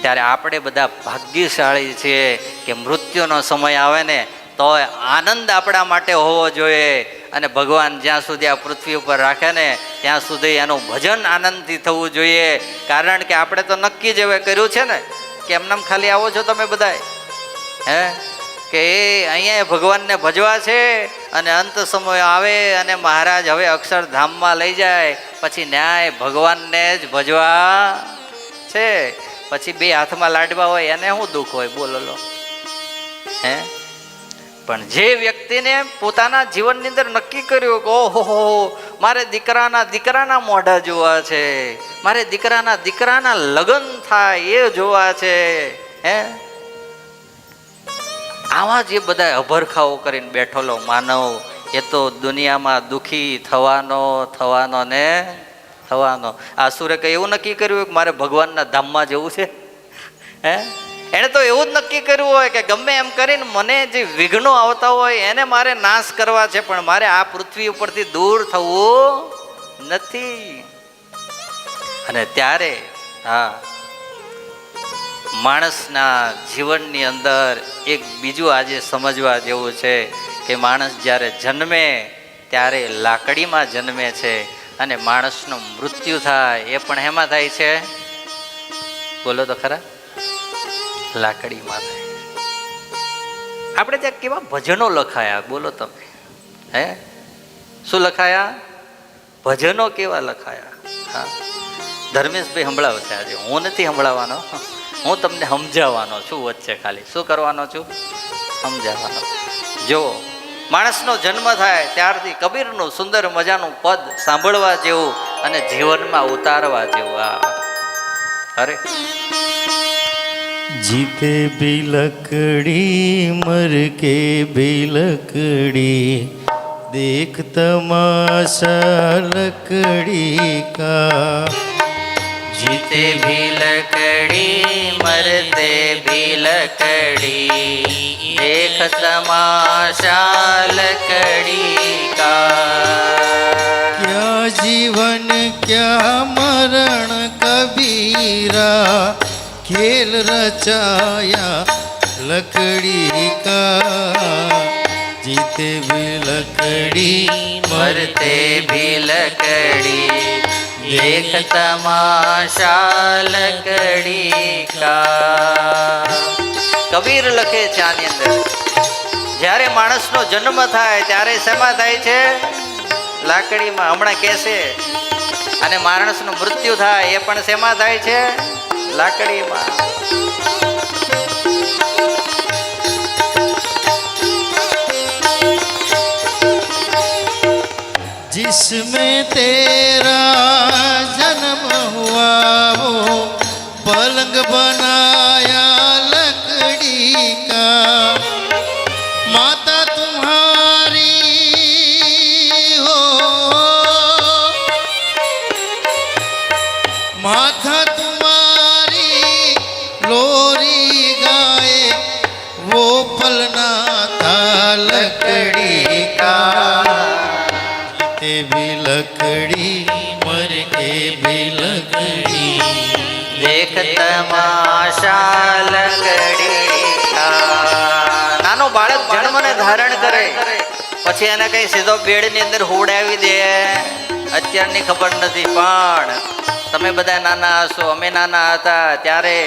ત્યારે આપણે બધા ભાગ્યશાળી છીએ કે મૃત્યુનો સમય આવે ને તો આનંદ આપણા માટે હોવો જોઈએ. અને ભગવાન જ્યાં સુધી આ પૃથ્વી ઉપર રાખે ને ત્યાં સુધી એનું ભજન આનંદથી થવું જોઈએ. કારણ કે આપણે તો નક્કી જ હવે કર્યું છે ને કે એમનેમ ખાલી આવો છો તમે બધાય, કે એ અહીંયા ભગવાનને ભજવા છે. અને અંત સમય આવે અને મહારાજ હવે અક્ષરધામમાં લઈ જાય પછી ન્યાય ભગવાનને જ ભજવા છે. પછી બે હાથમાં લાડવા હોય એને શું દુઃખ હોય? બોલો લો. પણ જે વ્યક્તિને પોતાના જીવનની અંદર નક્કી કર્યું કે ઓહો, મારે દીકરાના મોઢા જોવા છે, મારે દીકરાના લગ્ન થાય એ જોવા છે, આવા જે બધા અભરખાઓ કરીને બેઠેલો માનવ એ તો દુનિયામાં દુઃખી થવાનો ને થવાનો. આસુરે કઈ એવું નક્કી કર્યું કે મારે ભગવાનના ધામમાં જવું છે? એણે તો એવું જ નક્કી કર્યું હોય કે ગમે એમ કરીને મને જે વિઘ્નો આવતા હોય એને મારે નાશ કરવા છે, પણ મારે આ પૃથ્વી ઉપરથી દૂર થવું નથી. અને ત્યારે હા, માણસના જીવનની અંદર એક બીજું આજે સમજવા જેવું છે કે માણસ જ્યારે જન્મે ત્યારે લાકડીમાં જન્મે છે અને માણસનું મૃત્યુ થાય એ પણ હેમાં થાય છે? બોલો તો ખરા, લાકડીમાં થાય. આપણે ત્યાં કેવા ભજનો લખાયા બોલો તમે, હે શું લખાયા? ભજનો કેવા લખાયા. હા, ધર્મેશભાઈ સંભળાવશે આજે, હું નથી સંભળાવવાનો, હું તમને સમજાવવાનો છું વચ્ચે. ખાલી શું કરવાનો છું? સમજાવવાનો. જો માણસનો જન્મ થાય ત્યારથી કબીરનું સુંદર મજાનું પદ સાંભળવા જેવું અને જીવનમાં ઉતારવા જેવું. અરે जीते भी लकड़ी मर के भी लकड़ी देख तमाशा लकड़ी का. जीते भी लकड़ी मरते भी लकड़ी देख तमाशा लकड़ी का. क्या जीवन क्या मरण कबीरा खेल रचाया लकड़ी का. जीते भी लकड़ी मरते भी लकड़ी देख तमाशा लकड़ी का. કબીર લખે છે આની અંદર, જ્યારે માણસનો જન્મ થાય ત્યારે શેમાં થાય છે? લાકડીમાં. હમણાં કહેશે. અને માણસનું મૃત્યુ થાય એ પણ શેમાં થાય છે? લાકડીમાં. जिसमें तेरा जन्म हुआ वो पलंग बनाया लकड़ी का. माता तुम्हारी हो माथा तुम्हारी लोरी गाए वो पलना था लकड़ी का. जीते भी लकड़ी मर के भी लकड़ी देख तमाशा लकड़ी का. નાનો બાળક જન્મને ધારણ કરે પછી એને કઈ સીધો બેડની અંદર હુડાવી દે અત્યારની ખબર નથી, પણ તમે બધા નાના હશો, અમે નાના હતા ત્યારે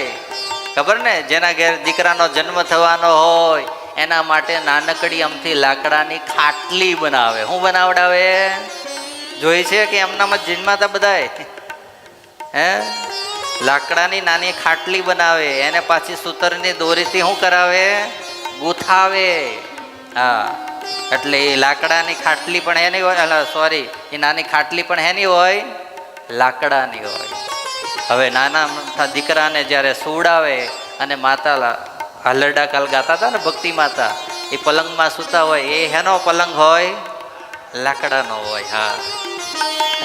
ખબર ને, જેના ઘેર દીકરાનો જન્મ થવાનો હોય એના માટે નાનકડી અમથી લાકડાની ખાટલી બનાવે. શું બનાવડાવે? જોઈ છે કે એમનામાં જન્માતા બધાય? હે, લાકડાની નાની ખાટલી બનાવે, એને પાછી સૂતરની દોરીથી શું કરાવે? ગૂંથાવે. હા, એટલે એ લાકડાની ખાટલી પણ એની હોય, સોરી, એ નાની ખાટલી પણ એની હોય, લાકડાની હોય. હવે નાના દીકરાને જ્યારે સુવડાવે અને માતા હાલરડા કાલ ગાતા હતા ને ભક્તિ માતા, એ પલંગમાં સૂતા હોય, એ હેનો પલંગ હોય? લાકડાનો હોય. હા,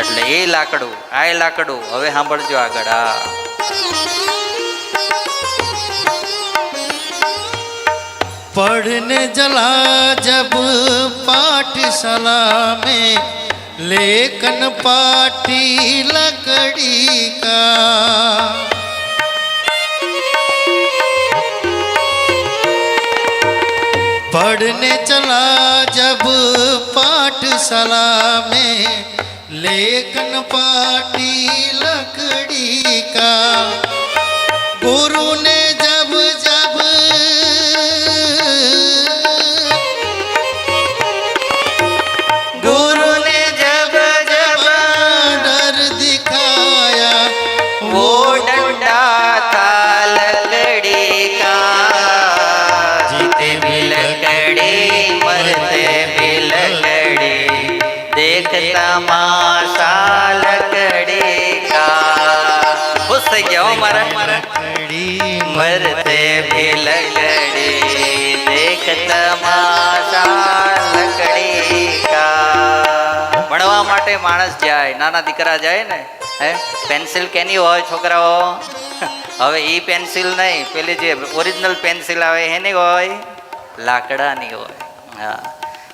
એટલે એ લાકડું, આ લાકડું. હવે સાંભળજો આગળ. હા, पढ़ने जला जब पाठशाला में लेखन पाठी लकड़ी का. पढ़ने चला जब पाठशाला में लेखन पाठी लकड़ी का. गुरु ने जब जब गुरु ने जब जब डर दिखाया वो डंडा था लकड़ी का. जीते भी लकड़ी मरते भी लकड़ी देख तमाशा लकड़ी का. खुश થઈ ગયા હો મારા. મરતે ભી લકડી દેખ તમાશા લકડી કા. ભણવા માટે માણસ જાય, નાના દીકરા જાય ને, હે, પેન્સિલ કેની હોય છોકરાઓ? હવે ઈ પેન્સિલ નહીં, પેલી જે ઓરિજિનલ પેન્સિલ આવે એની હોય, લાકડાની હોય. હા,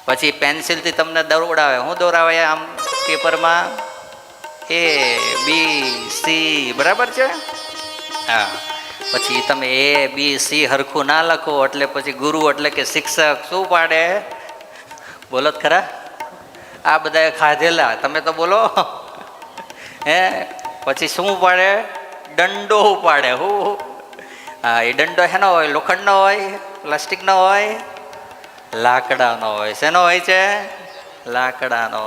પછી પેન્સિલથી તમને દોરાવે. હું દોરાવે આમ પેપરમાં? એ બી સી, બરાબર છે? હા, પછી તમે એ બી સી હરખું ના લખો એટલે પછી ગુરુ એટલે કે શિક્ષક શું પાડે? બોલો જ ખરા. આ બધા ખાધેલા, તમે તો બોલો. હે પછી શું ઉપાડે? દંડો ઉપાડે. હું હા, એ દંડો શેનો હોય? લોખંડનો હોય, પ્લાસ્ટિકનો હોય, લાકડાનો હોય. શેનો હોય છે? લાકડાનો.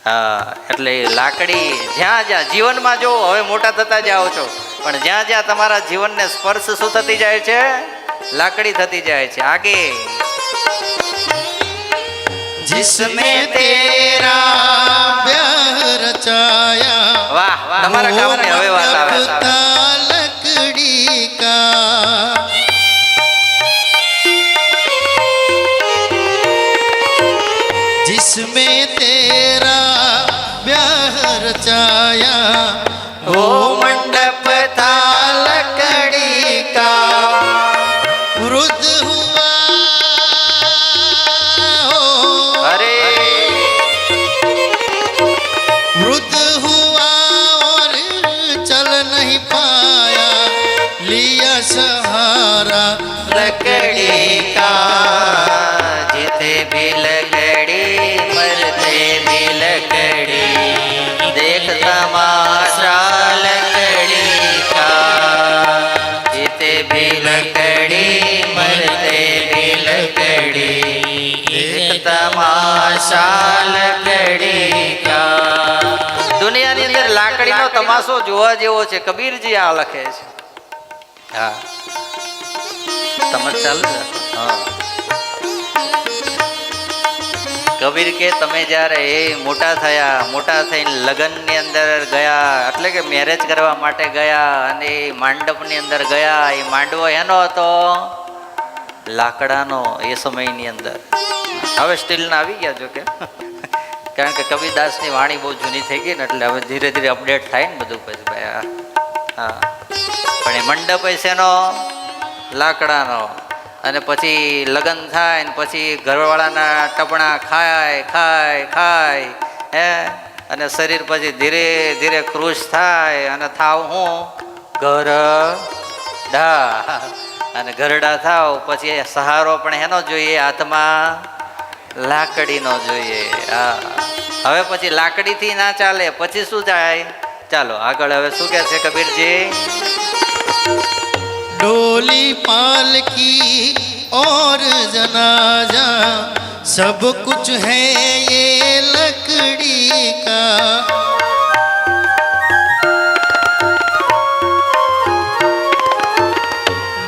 હા, એટલે લાકડી જ્યાં જ્યાં જીવનમાં જો હવે મોટા થતા જાઓ છો, પણ જ્યાં જ્યાં તમારા જીવનને સ્પર્શ શું થતી જાય છે? લાકડી થતી જાય છે. આગે जिसमें तेरा ब्याह रचाया, વાહ, તમારા ગામની હવે વાત આવે છે. लकड़ी का जिसमें तेरा ब्याह रचाया, वो मंडप था लकड़ी का, वृद्ध हुआ हो, અરે वृद्ध हुआ और चल नहीं पाया, लिया सहारा लकड़ी का, जीते भी लकड़ी, मरते भी लकड़ी, देख तमाशा लकड़ी का, जीते भी लकड़ी, मरते भी लकड़ी, देख तमाशा लकड़ी का. દુનિયાની અંદર લાકડીનો તમાશો જોવા જેવો છે. કબીરજી આ લખે છે. હા, તમે ચાલુ રાખો. હા, કબીર કે તમે જ્યારે એ મોટા થયા, મોટા થઈને લગ્નની અંદર ગયા, એટલે કે મેરેજ કરવા માટે ગયા, અને એ માંડપની અંદર ગયા. એ માંડવો એનો હતો? લાકડાનો. એ સમયની અંદર. હવે સ્ટીલના આવી ગયા જો કે, કારણ કે કબીરદાસની વાણી બહુ જૂની થઈ ગઈ ને, એટલે હવે ધીરે ધીરે અપડેટ થાય ને બધું. પછી ભાઈ હા, પણ એ મંડપ છે એનો લાકડાનો. અને પછી લગ્ન થાય ને પછી ઘરવાળાના ટપણા ખાય ખાય ખાય, હે, અને શરીર પછી ધીરે ધીરે કૃશ થાય, અને થાવ હું ઘરડા. અને ઘરડા થાવ પછી સહારો પણ એનો જોઈએ, હાથમાં લાકડીનો જોઈએ. હા, હવે પછી લાકડીથી ના ચાલે, પછી શું થાય? ચાલો આગળ હવે શું કહે છે કબીરજી? डोली पालकी और जनाजा, सब कुछ है ये लकड़ी का,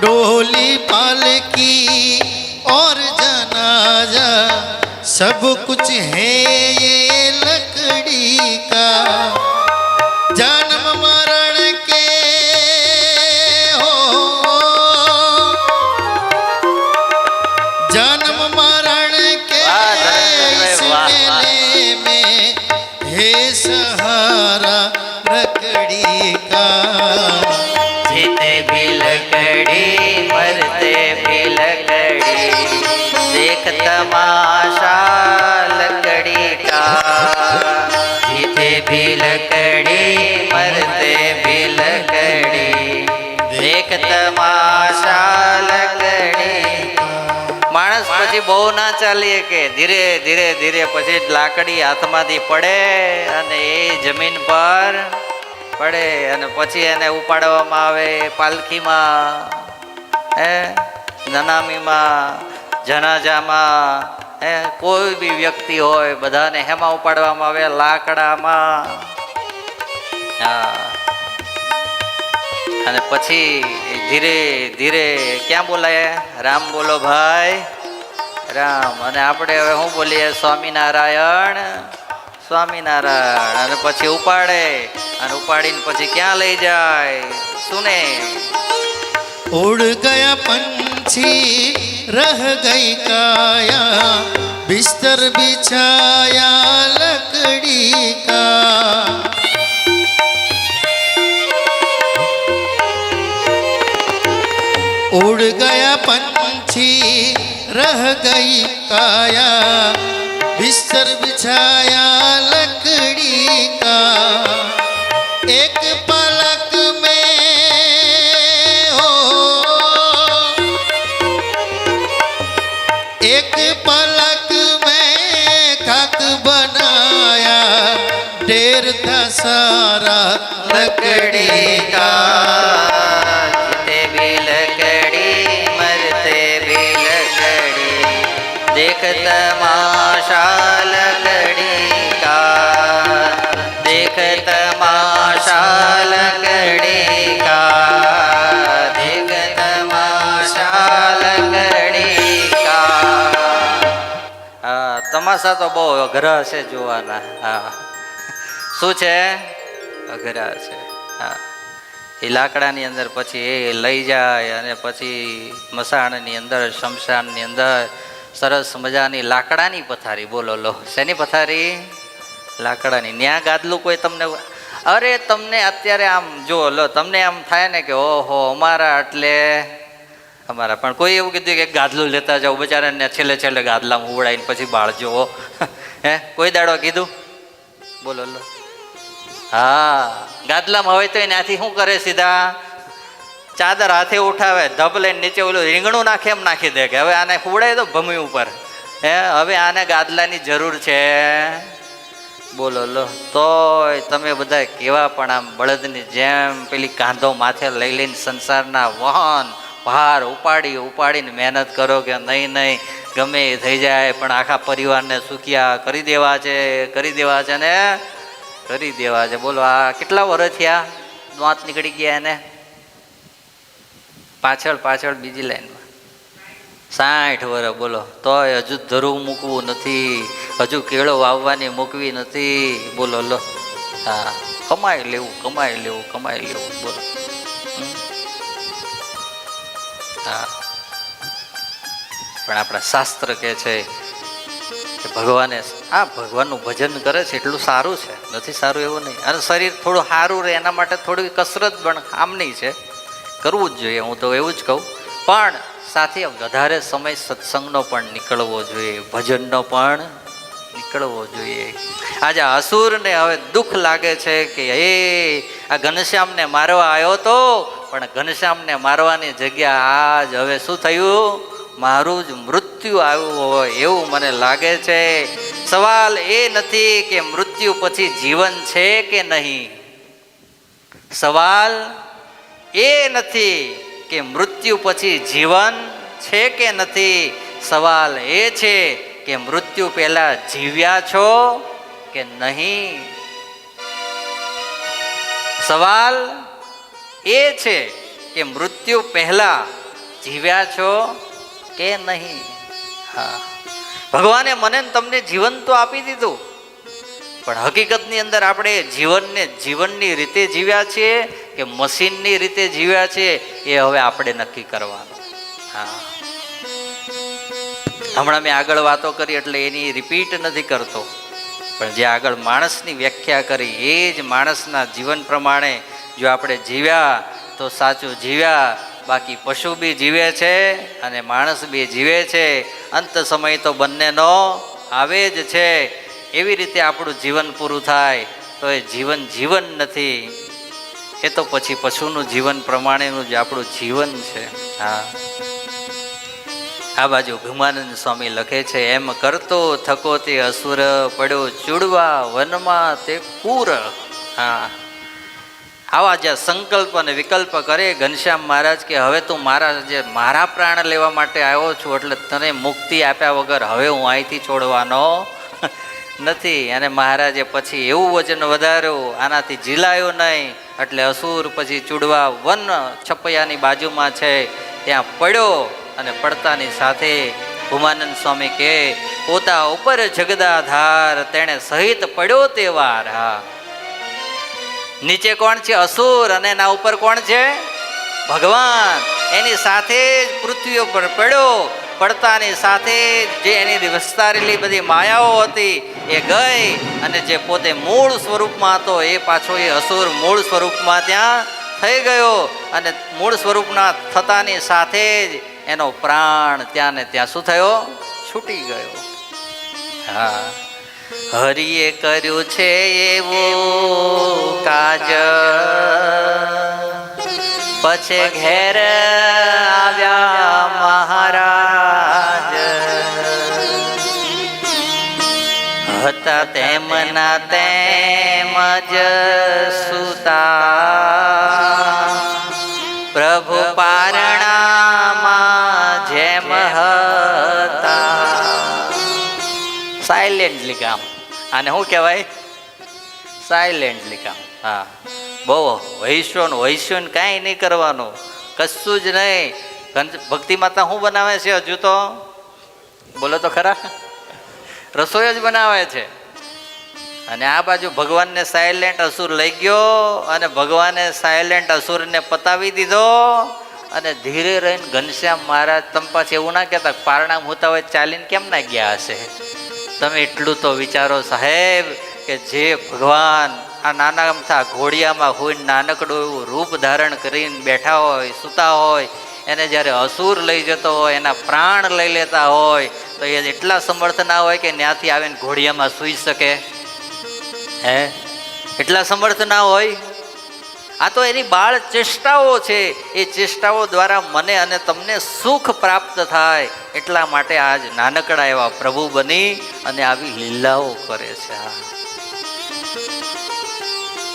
डोली पालकी और जनाजा, सब कुछ है ये लकड़ी का, जन्म मरण के हो, जन्म मरण के इस मेले में है सहारा लकड़ी का, जीते भी लकड़ी, मरते भी लकड़ी, देख तमाशा लकड़ी का, जीते भी लकड़ी, मरते भी लकड़ी, देख तमाशा लकड़ी. માણસ પછી બહુ ના ચાલીએ કે ધીરે ધીરે ધીરે પછી લાકડી હાથમાંથી પડે અને એ જમીન પર પડે, અને પછી એને ઉપાડવામાં આવે પાલખીમાં, હે, નનામીમાં, જનાજામાં. હે, કોઈ બી વ્યક્તિ હોય બધાને હેમાં ઉપાડવામાં આવે? લાકડામાં. હા, અને પછી ધીરે ધીરે ક્યાં બોલાય? રામ બોલો ભાઈ, રામ. અને આપણે હવે શું બોલીએ? સ્વામિનારાયણ, સ્વામિનારાયણ. અને પછી ઉપાડે, અને ઉપાડીને પછી ક્યાં લઈ જાય? સુને उड़ गया पंछी रह गई काया, बिस्तर बिछाया लकड़ी का, उड़ गया पंछी रह गई काया, बिस्तर बिछाया लकड़ी का, एक पलक में हो, एक पलक में खाक बनाया ढेर था सारा लकड़ी का जीते भी लकड़ी मरते भी लकड़ी देख तमाशा लकड़ी का देख तमाशा लकड़ी का देख तमाशा लकड़ी કા તમાશા તો બહુ અઘરા છે જોવાના. હા શું છે? અઘરા છે. હા એ લાકડાની અંદર પછી એ લઈ જાય અને પછી મસાણની અંદર શમશાનની અંદર સરસ મજાની લાકડાની પથારી. બોલો લો, શેની પથારી? લાકડાની. ન્યા ગાદલું કોઈ તમને, અરે તમને અત્યારે આમ જો લો, તમને આમ થાય ને કે ઓહો અમારા એટલે અમારા, પણ કોઈ એવું કીધું કે ગાદલું લેતા જાઓ બચારાને છેલ્લે છેલ્લે ગાદલામાં ઉવડાવીને પછી બાળજો હે? કોઈ દાડો કીધું? બોલો લો. હા ગાદલામાં હોય તો ત્યાંથી શું કરે? સીધા ચાદર હાથે ઉઠાવે, ધબ લઈને નીચે ઓલું રીંગણું નાખે એમ નાખી દે કે હવે આને ઉડાય તો ભૂમિ ઉપર. હે હવે આને ગાદલાની જરૂર છે? બોલો લો. તોય તમે બધા કેવા પણ આમ બળદની જેમ પેલી કાંધો માથે લઈ લઈને સંસારના વહન ભાર ઉપાડીને મહેનત કરો કે નહીં ગમે એ થઈ જાય પણ આખા પરિવારને સુખિયા કરી દેવા છે ને કરી દેવા છે. બોલો આ કેટલા વર્ષ થયા દાંત નીકળી ગયા એને? પાછળ બીજી લાઈનમાં 60 વર્ષ. બોલો તોય હજુ ધરું મૂકવું નથી, હજુ કેળો વાવવાની મૂકવી નથી. બોલો લો. હા કમાઈ લેવું. બોલો. હા પણ આપણા શાસ્ત્ર કહે છે કે ભગવાનનું ભજન કરે છે એટલું સારું છે, નથી સારું એવું નહીં. અને શરીર થોડું સારું રહે એના માટે થોડી કસરત પણ આમની છે, કરવું જ જોઈએ. હું તો એવું જ કહું. પણ સાથે વધારે સમય સત્સંગનો પણ નીકળવો જોઈએ, ભજનનો પણ નીકળવો જોઈએ. આજે અસુરને હવે દુઃખ લાગે છે કે એ આ ઘનશ્યામને મારવા આવ્યો તો, પણ ઘનશ્યામને મારવાની જગ્યા આજ હવે શું થયું? મારું જ મૃત્યુ આવ્યું હોય એવું મને લાગે છે. સવાલ એ નથી કે મૃત્યુ પછી જીવન છે કે નહીં. સવાલ એ નથી કે મૃત્યુ પછી જીવન છે કે નથી. સવાલ એ છે કે મૃત્યુ પહેલા જીવ્યા છો કે નહીં. સવાલ એ છે કે મૃત્યુ પહેલા જીવ્યા છો કે નહીં. હા ભગવાને મને તમને જીવન તો આપી દીધું, પણ હકીકતની અંદર આપણે જીવનની રીતે જીવ્યા છીએ કે મશીનની રીતે જીવ્યા છીએ એ હવે આપણે નક્કી કરવાનું. હા હમણાં મેં આગળ વાતો કરી એટલે એની રિપીટ નથી કરતો, પણ જે આગળ માણસની વ્યાખ્યા કરી એ જ માણસના જીવન પ્રમાણે જો આપણે જીવ્યા તો સાચું જીવ્યા. બાકી પશુ બી જીવે છે અને માણસ બી જીવે છે. અંત સમય તો બંનેનો આવે જ છે. એવી રીતે આપણું જીવન પૂરું થાય તો એ જીવન નથી, એ તો પછી પશુનું જીવન પ્રમાણેનું જ આપણું જીવન છે. હા આ બાજુ ભીમાનંદ સ્વામી લખે છે, એમ કરતો થકો તે અસુર પડ્યો ચૂડવા વનમાં તે કુર. હા આવા જે સંકલ્પ અને વિકલ્પ કરે ઘનશ્યામ મહારાજ કે હવે તું મારા પ્રાણ લેવા માટે આવ્યો છું એટલે તને મુક્તિ આપ્યા વગર હવે હું અહીંથી છોડવાનો નથી. અને મહારાજે પછી એવું વચન વધાર્યું, આનાથી ઝીલાયું નહીં. એટલે અસુર પછી ચૂડવા વન છપૈયાની બાજુમાં છે ત્યાં પડ્યો અને પડતાની સાથે ભૂમાનંદ સ્વામી કે પોતા ઉપર જગદાધાર તેણે સહિત પડ્યો તે વાર. હા નીચે કોણ છે? અસુર. અને એના ઉપર કોણ છે? ભગવાન. એની સાથે જ પૃથ્વી ઉપર પડ્યો. પડતાની સાથે જે એની વિસ્તારેલી બધી માયાઓ હતી એ ગઈ અને જે પોતે મૂળ સ્વરૂપમાં હતો એ પાછો એ અસુર મૂળ સ્વરૂપમાં ત્યાં થઈ ગયો. અને મૂળ સ્વરૂપના થતાની સાથે જ એનો પ્રાણ ત્યાં ને ત્યાં શું થયો? છૂટી ગયો. હા હરિએ કર્યું છે એવું કાજ પછી ઘેર આવ્યા મહારાજ. હતા તેમના તેમ જ સુતા, પ્રભુ પારણામાં જેમ હતા. સાયલેન્ટલી કામ, આને શું કહેવાય? સાયલેન્ટલી કામ. હા, બહુ વૈશ્વન વૈશ્વન કાંઈ નહીં કરવાનું, કશું જ નહીં. ભક્તિ માતા શું બનાવે છે? હજુ તો બોલો તો ખરા, રસોઈ જ બનાવે છે. અને આ બાજુ ભગવાનને સાયલેન્ટ અસુર લઈ ગયો અને ભગવાને સાયલેન્ટ અસુરને પતાવી દીધો. અને ધીરે રહીને ઘનશ્યામ મહારાજ તમે પાછી એવું ના કહેતા પારણામ હોતા હોય ચાલીને કેમ ના ગયા હશે? તમે એટલું તો વિચારો સાહેબ કે જે ભગવાન આ નાના અમથા ઘોડિયામાં હોય નાનકડું એવું રૂપ ધારણ કરીને બેઠા હોય, સૂતા હોય, એને જ્યારે અસુર લઈ જતો હોય, એના પ્રાણ લઈ લેતા હોય, તો એ એટલા સમર્થ ના હોય કે ત્યાંથી આવીને ઘોડિયામાં સૂઈ શકે? હે, એટલા સમર્થ ના હોય? આ તો એની બાળ ચેષ્ટાઓ છે. એ ચેષ્ટાઓ દ્વારા મને અને તમને સુખ પ્રાપ્ત થાય એટલા માટે આજ નાનકડા એવા પ્રભુ બની અને આવી લીલાઓ કરે છે.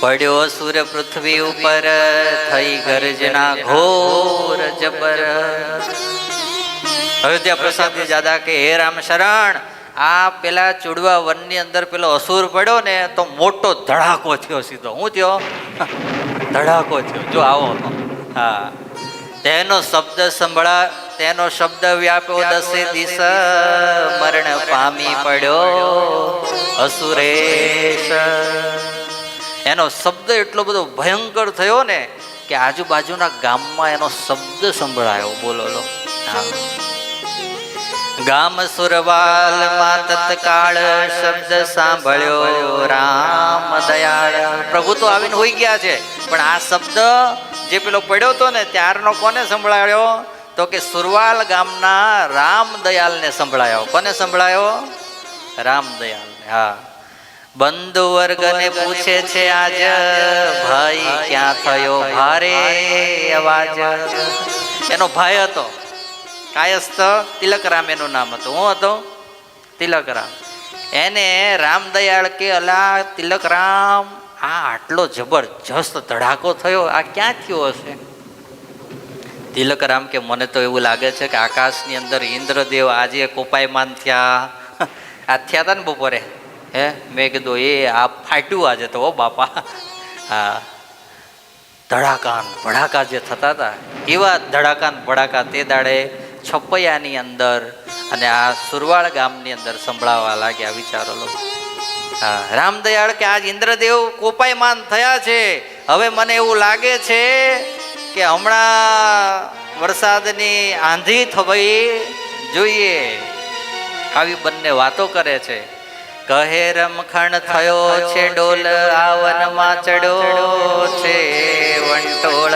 પડ્યો અસુર પૃથ્વી ઉપર, થઈ ગર્જના ઘોર જબર. અયોધ્યા પ્રસાદી દાદા કે હે રામ શરણ, આ પેલા ચુડવા વનની અંદર પેલો અસુર પડ્યો ને તો મોટો ધડાકો થયો. સીધો શું થયો? ધડાકો થયો. જો આવો, હા, તેનો શબ્દ તેનો શબ્દ વ્યાપ્યો દસે દિશ, મરણ પામી પડ્યો અસુરેશ. એનો શબ્દ એટલો બધો ભયંકર થયો ને કે આજુબાજુના ગામમાં એનો શબ્દ સંભળાયો. બોલો લો. હા, ગામ સુરવાલમાં તત્કાળ શબ્દ સાંભળ્યો રામ દયાળ. પ્રભુ તો આવીને હોઈ ગયા છે, પણ આ શબ્દ જે પેલો પડ્યો હતો ને ત્યારનો કોને સંભળાયો? તો કે સુરવાલ ગામના રામ દયાળને સંભળાયો. કોને સંભળાયો? રામ દયાળને. હા, બંધુ વર્ગને પૂછે છે આજ, ભાઈ ક્યાં થયો ભારે અવાજ. એનો ભાઈ હતો કાયસ્થ, તિલકરામ એનું નામ હતું. હું હતો તિલકરામ. એને રામદયાળ કે અલા તિલકરામ, આ આટલો જબરજસ્ત ધડાકો થયો, આ ક્યાં થયો હશે? તિલકરામ કે મને તો એવું લાગે છે કે આકાશની અંદર ઇન્દ્રદેવ આજે કોપાયમાન થયા. આ થયા હતા ને બપોરે. હે, મેં કીધું એ આ ફાટ્યું આજે તો બાપા. હા, ધડાકાન ભડાકા જે થતા હતા એવા ધડાકાન ભડાકા તે દાડે છપૈયાની અંદર અને આ સુરવાળ ગામની અંદર સંભળાવા લાગ્યા. વિચારો લો. હા, રામદયાળ કે આજ ઇન્દ્રદેવ કોપાયમાન થયા છે. હવે મને એવું લાગે છે કે હમણાં વરસાદની આંધી થવી જોઈએ. આવી બંને વાતો કરે છે. કહે રમખણ થયો છે ડોલ, આવનમાં ચડ્યો છે વંટોળ.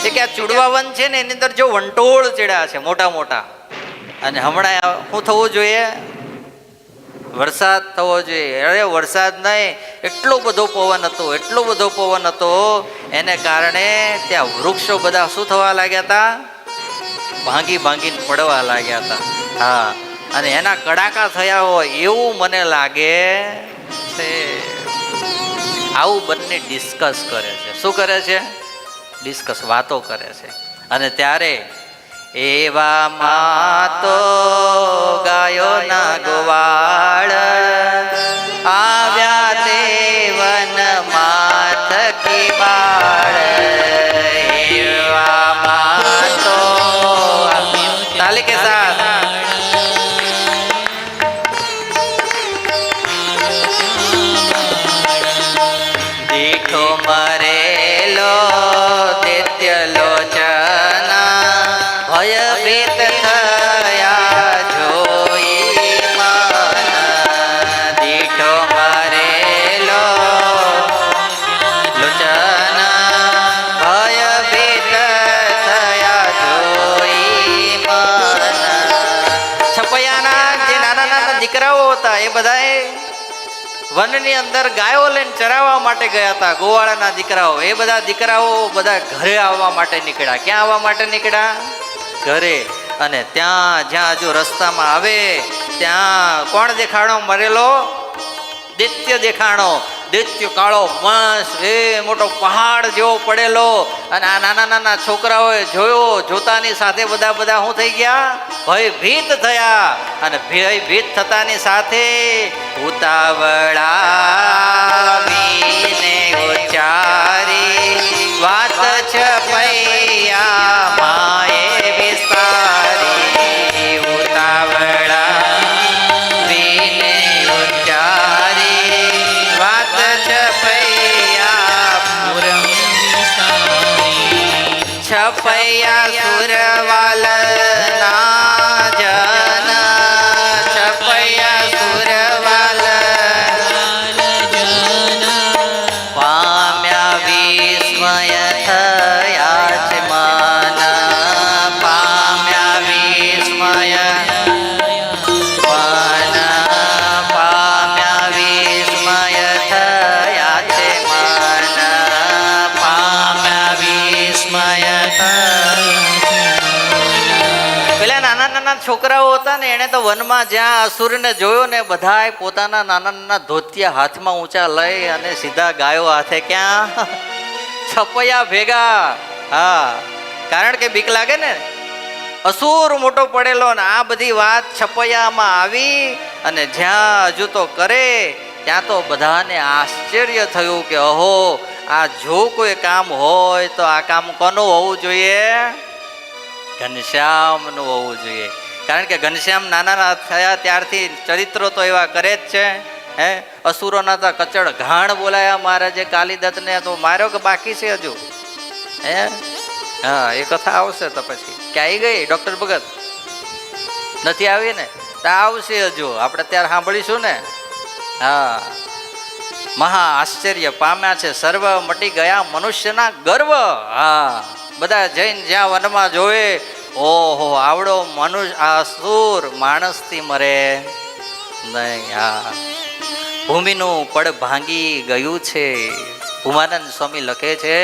એ કે આ ચુડવાવન છે ને એની અંદર જો વંટોળ ચડ્યા છે મોટા મોટા. અને હમણાં શું થવું જોઈએ? વરસાદ થવો જોઈએ. અરે વરસાદ નહીં, એટલો બધો પવન હતો, એટલો બધો પવન હતો. એને કારણે ત્યાં વૃક્ષો બધા શું થવા લાગ્યા હતા? ભાંગી ભાંગીને પડવા લાગ્યા હતા. હા, અને એના કડાકા થયા હોય એવું મને લાગે છે. આવું બંને ડિસ્કસ કરે છે. શું કરે છે? ડિસ્કસ, વાતો કરે છે. અને ત્યારે એવામાં તો ગાયો ના ગોવાળ આવ્યા તે વનમાં થકી બાળ. એવામાં તો તાલી કે સાથ દીઠો મરેલો દૈત્ય લોચના, ભયભીત થયા જોઈ મન. દીઠો મરેલો લોચના, ભયભીત થયા જોઈ મન. છપૈયાના જે નાના નાના દીકરાઓ હતા એ બધાએ વનની અંદર ગાયો લઈને ચરાવવા માટે ગયા હતા. ગોવાળાના દીકરાઓ, એ બધા દીકરાઓ બધા ઘરે આવવા માટે નીકળ્યા. ક્યાં આવવા માટે નીકળ્યા? ઘરે. અને ત્યાં જ્યાં જો રસ્તામાં આવે ત્યાં કોણ દેખાણો મરેલો? દૈત્ય દેખાણો. દૈત્ય કાળો મસ્ત એ મોટો પહાડ જેવો પડેલો. અને આ નાના નાના છોકરાઓએ જોયો. જોતાની સાથે બધા શું થઈ ગયા? ભયભીત થયા. અને ભયભીત થતાની સાથે ઉતાવળાવીને ઉચ્ચારી વાત છપૈયા માએ વિસ્તારી. ઉતાવળાવીને ઉચ્ચારી વાત છપૈયા પુરમ વિસ્તારી. છપૈયા સુરવાલ ના જન. છપૈયા સુરવાલ પામ્યા વિસ્મય થયા છે મન. પામ્યા વિસ્મય મન. પામ્યા વિસ્મય થયા છે મન. પામ્યા વિસ્મય પેલા નાના નાના છોકરાઓ હતા ને એને તો વનમાં જ્યાં અસુરને જોયો ને બધાય પોતાના નાના નાના ધોતિયા હાથમાં ઊંચા લઈ અને સીધા ગાયો હાથે ક્યાં છપૈયા ભેગા. હા, કારણ કે બીક લાગે ને, અસુર મોટો પડેલો ને આ બધી વાત છપૈયામાં આવી. અને જ્યાં હજુ તો કરે ત્યાં તો બધાને આશ્ચર્ય થયું કે અહો, આ જો કોઈ કામ હોય તો આ કામ કોનું હોવું જોઈએ? ઘનશ્યામનું હોવું જોઈએ. કારણ કે ઘનશ્યામ નાના થયા ત્યારથી ચરિત્રો તો એવા કરે જ છે. હે, અસુરોના તો કચડ ઘાણ બોલાયા મહારાજે કાલિદત્તને. તો માર્યો કે બાકી છે હજુ? હે, હા, એ કથા આવશે તો પછી. કે આવી ગઈ ડૉક્ટર ભગત? નથી આવી ને? તો આવશે હજુ, આપણે ત્યારે સાંભળીશું ને. હા, મહા આશ્ચર્ય પામ્યા છે સર્વ, મટી ગયા મનુષ્યના ગર્વ. હા, બધા જઈને જ્યાં વનમાં જોવે, ઓહો, આવડો મનુષ્ય અસુર માણસથી મરે નહીં. હા, ભૂમિનું પડ ભાંગી ગયું છે. ભૂમાનંદ સ્વામી લખે છે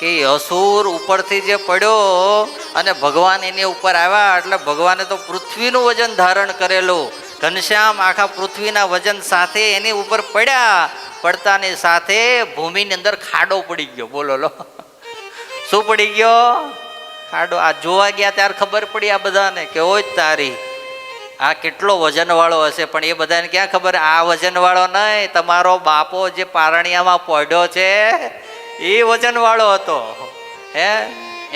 કે અસુર ઉપરથી જે પડ્યો અને ભગવાન એની ઉપર આવ્યા એટલે ભગવાને તો પૃથ્વીનું વજન ધારણ કરેલું. ઘનશ્યામ આખા પૃથ્વીના વજન સાથે એની ઉપર પડ્યા. પડતાની સાથે ભૂમિની અંદર ખાડો પડી ગયો. બોલો લો, શું પડી ગયો? ખાડો. આ જોવા ગયા ત્યારે ખબર પડી આ બધાને કે ઓય તારી, આ કેટલો વજનવાળો હશે. પણ એ બધાને ક્યાં ખબર, આ વજનવાળો નહીં, તમારો બાપો જે પારણિયામાં પડ્યો છે એ વજનવાળો હતો. હે,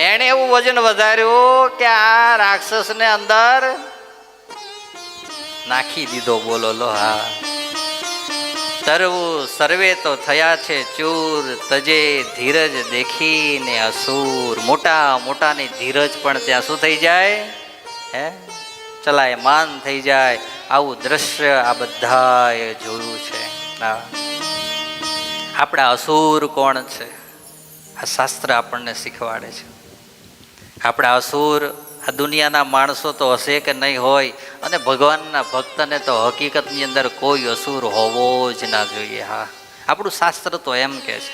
એણે એવું વજન વધાર્યું કે આ રાક્ષસને અંદર નાખી દીધો. બોલો લો. હા, તરવું સર્વે તો થયા છે ચૂર, તજે ધીરજ દેખીને અસુર. મોટા મોટાની ધીરજ પણ ત્યાં શું થઈ જાય? હે, ચલાય માન થઈ જાય. આવું દ્રશ્ય આ બધાએ જોયું છે. આપણા અસુર કોણ છે? આ શાસ્ત્ર આપણને શીખવાડે છે. આપણા અસુર આ દુનિયાના માણસો તો હશે કે નહીં હોય, અને ભગવાનના ભક્તને તો હકીકતની અંદર કોઈ અસુર હોવો જ ના જોઈએ. હા, આપણું શાસ્ત્ર તો એમ કહે છે.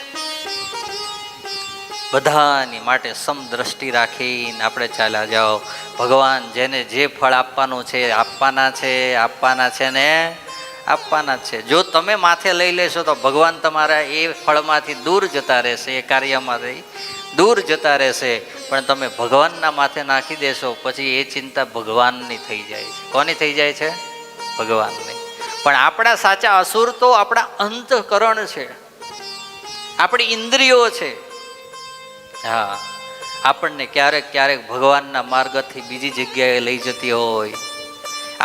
બધાની માટે સમદ્રષ્ટિ રાખીને આપણે ચાલ્યા જાઓ. ભગવાન જેને જે ફળ આપવાનું છે આપવાના છે ને આપવાના છે. જો તમે માથે લઈ લેશો તો ભગવાન તમારા એ ફળમાંથી દૂર જતા રહેશે, એ કાર્યમાંથી દૂર જતા રહેશે. પણ તમે ભગવાનના માથે નાખી દેશો પછી એ ચિંતા ભગવાનની થઈ જાય છે. કોની થઈ જાય છે? ભગવાનની. પણ આપણા સાચા અસુર તો આપણા અંતઃકરણ છે, આપણી ઇન્દ્રિયો છે. હા, આપણને ક્યારેક ક્યારેક ભગવાનના માર્ગથી બીજી જગ્યાએ લઈ જતી હોય.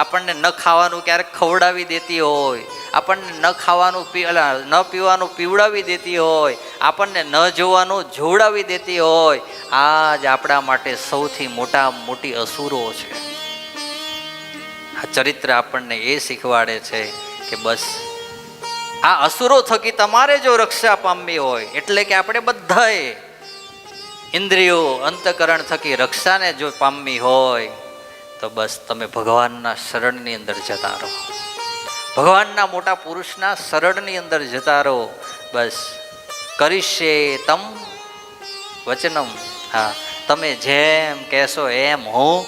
આપણને ન ખાવાનું ક્યારેક ખવડાવી દેતી હોય. આપણને ન ખાવાનું ન પીવાનું પીવડાવી દેતી હોય. આપણને ન જોવાનું જોવડાવી દેતી હોય. આ જ આપણા માટે સૌથી મોટી અસુરો છે. આ ચરિત્ર આપણને એ શીખવાડે છે કે બસ આ અસુરો થકી તમારે જો રક્ષા પામવી હોય, એટલે કે આપણે બધાએ ઇન્દ્રિયો અંતકરણ થકી રક્ષાને જો પામવી હોય તો બસ તમે ભગવાનના શરણની અંદર જતા રહો. ભગવાનના મોટા પુરુષના શરણની અંદર જતા રહો. બસ કરીશે તમ વચનમ. હા, તમે જેમ કહેશો એમ હું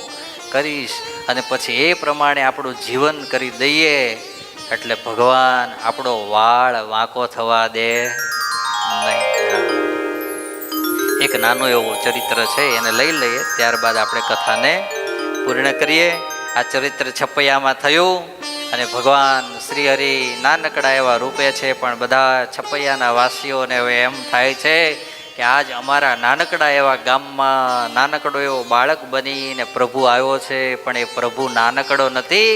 કરીશ. અને પછી એ પ્રમાણે આપણું જીવન કરી દઈએ એટલે ભગવાન આપણો વાળ વાંકો થવા દે નહીં. એક નાનું એવું ચરિત્ર છે, એને લઈ લઈએ, ત્યારબાદ આપણે કથાને પૂર્ણ કરીએ. આ ચરિત્ર છપૈયામાં થયું અને ભગવાન શ્રી હરિ નાનકડા એવા રૂપે છે, પણ બધા છપૈયાના વાસીઓને હવે એમ થાય છે કે આજ અમારા નાનકડા એવા ગામમાં નાનકડો એવો બાળક બનીને પ્રભુ આવ્યો છે, પણ એ પ્રભુ નાનકડો નથી,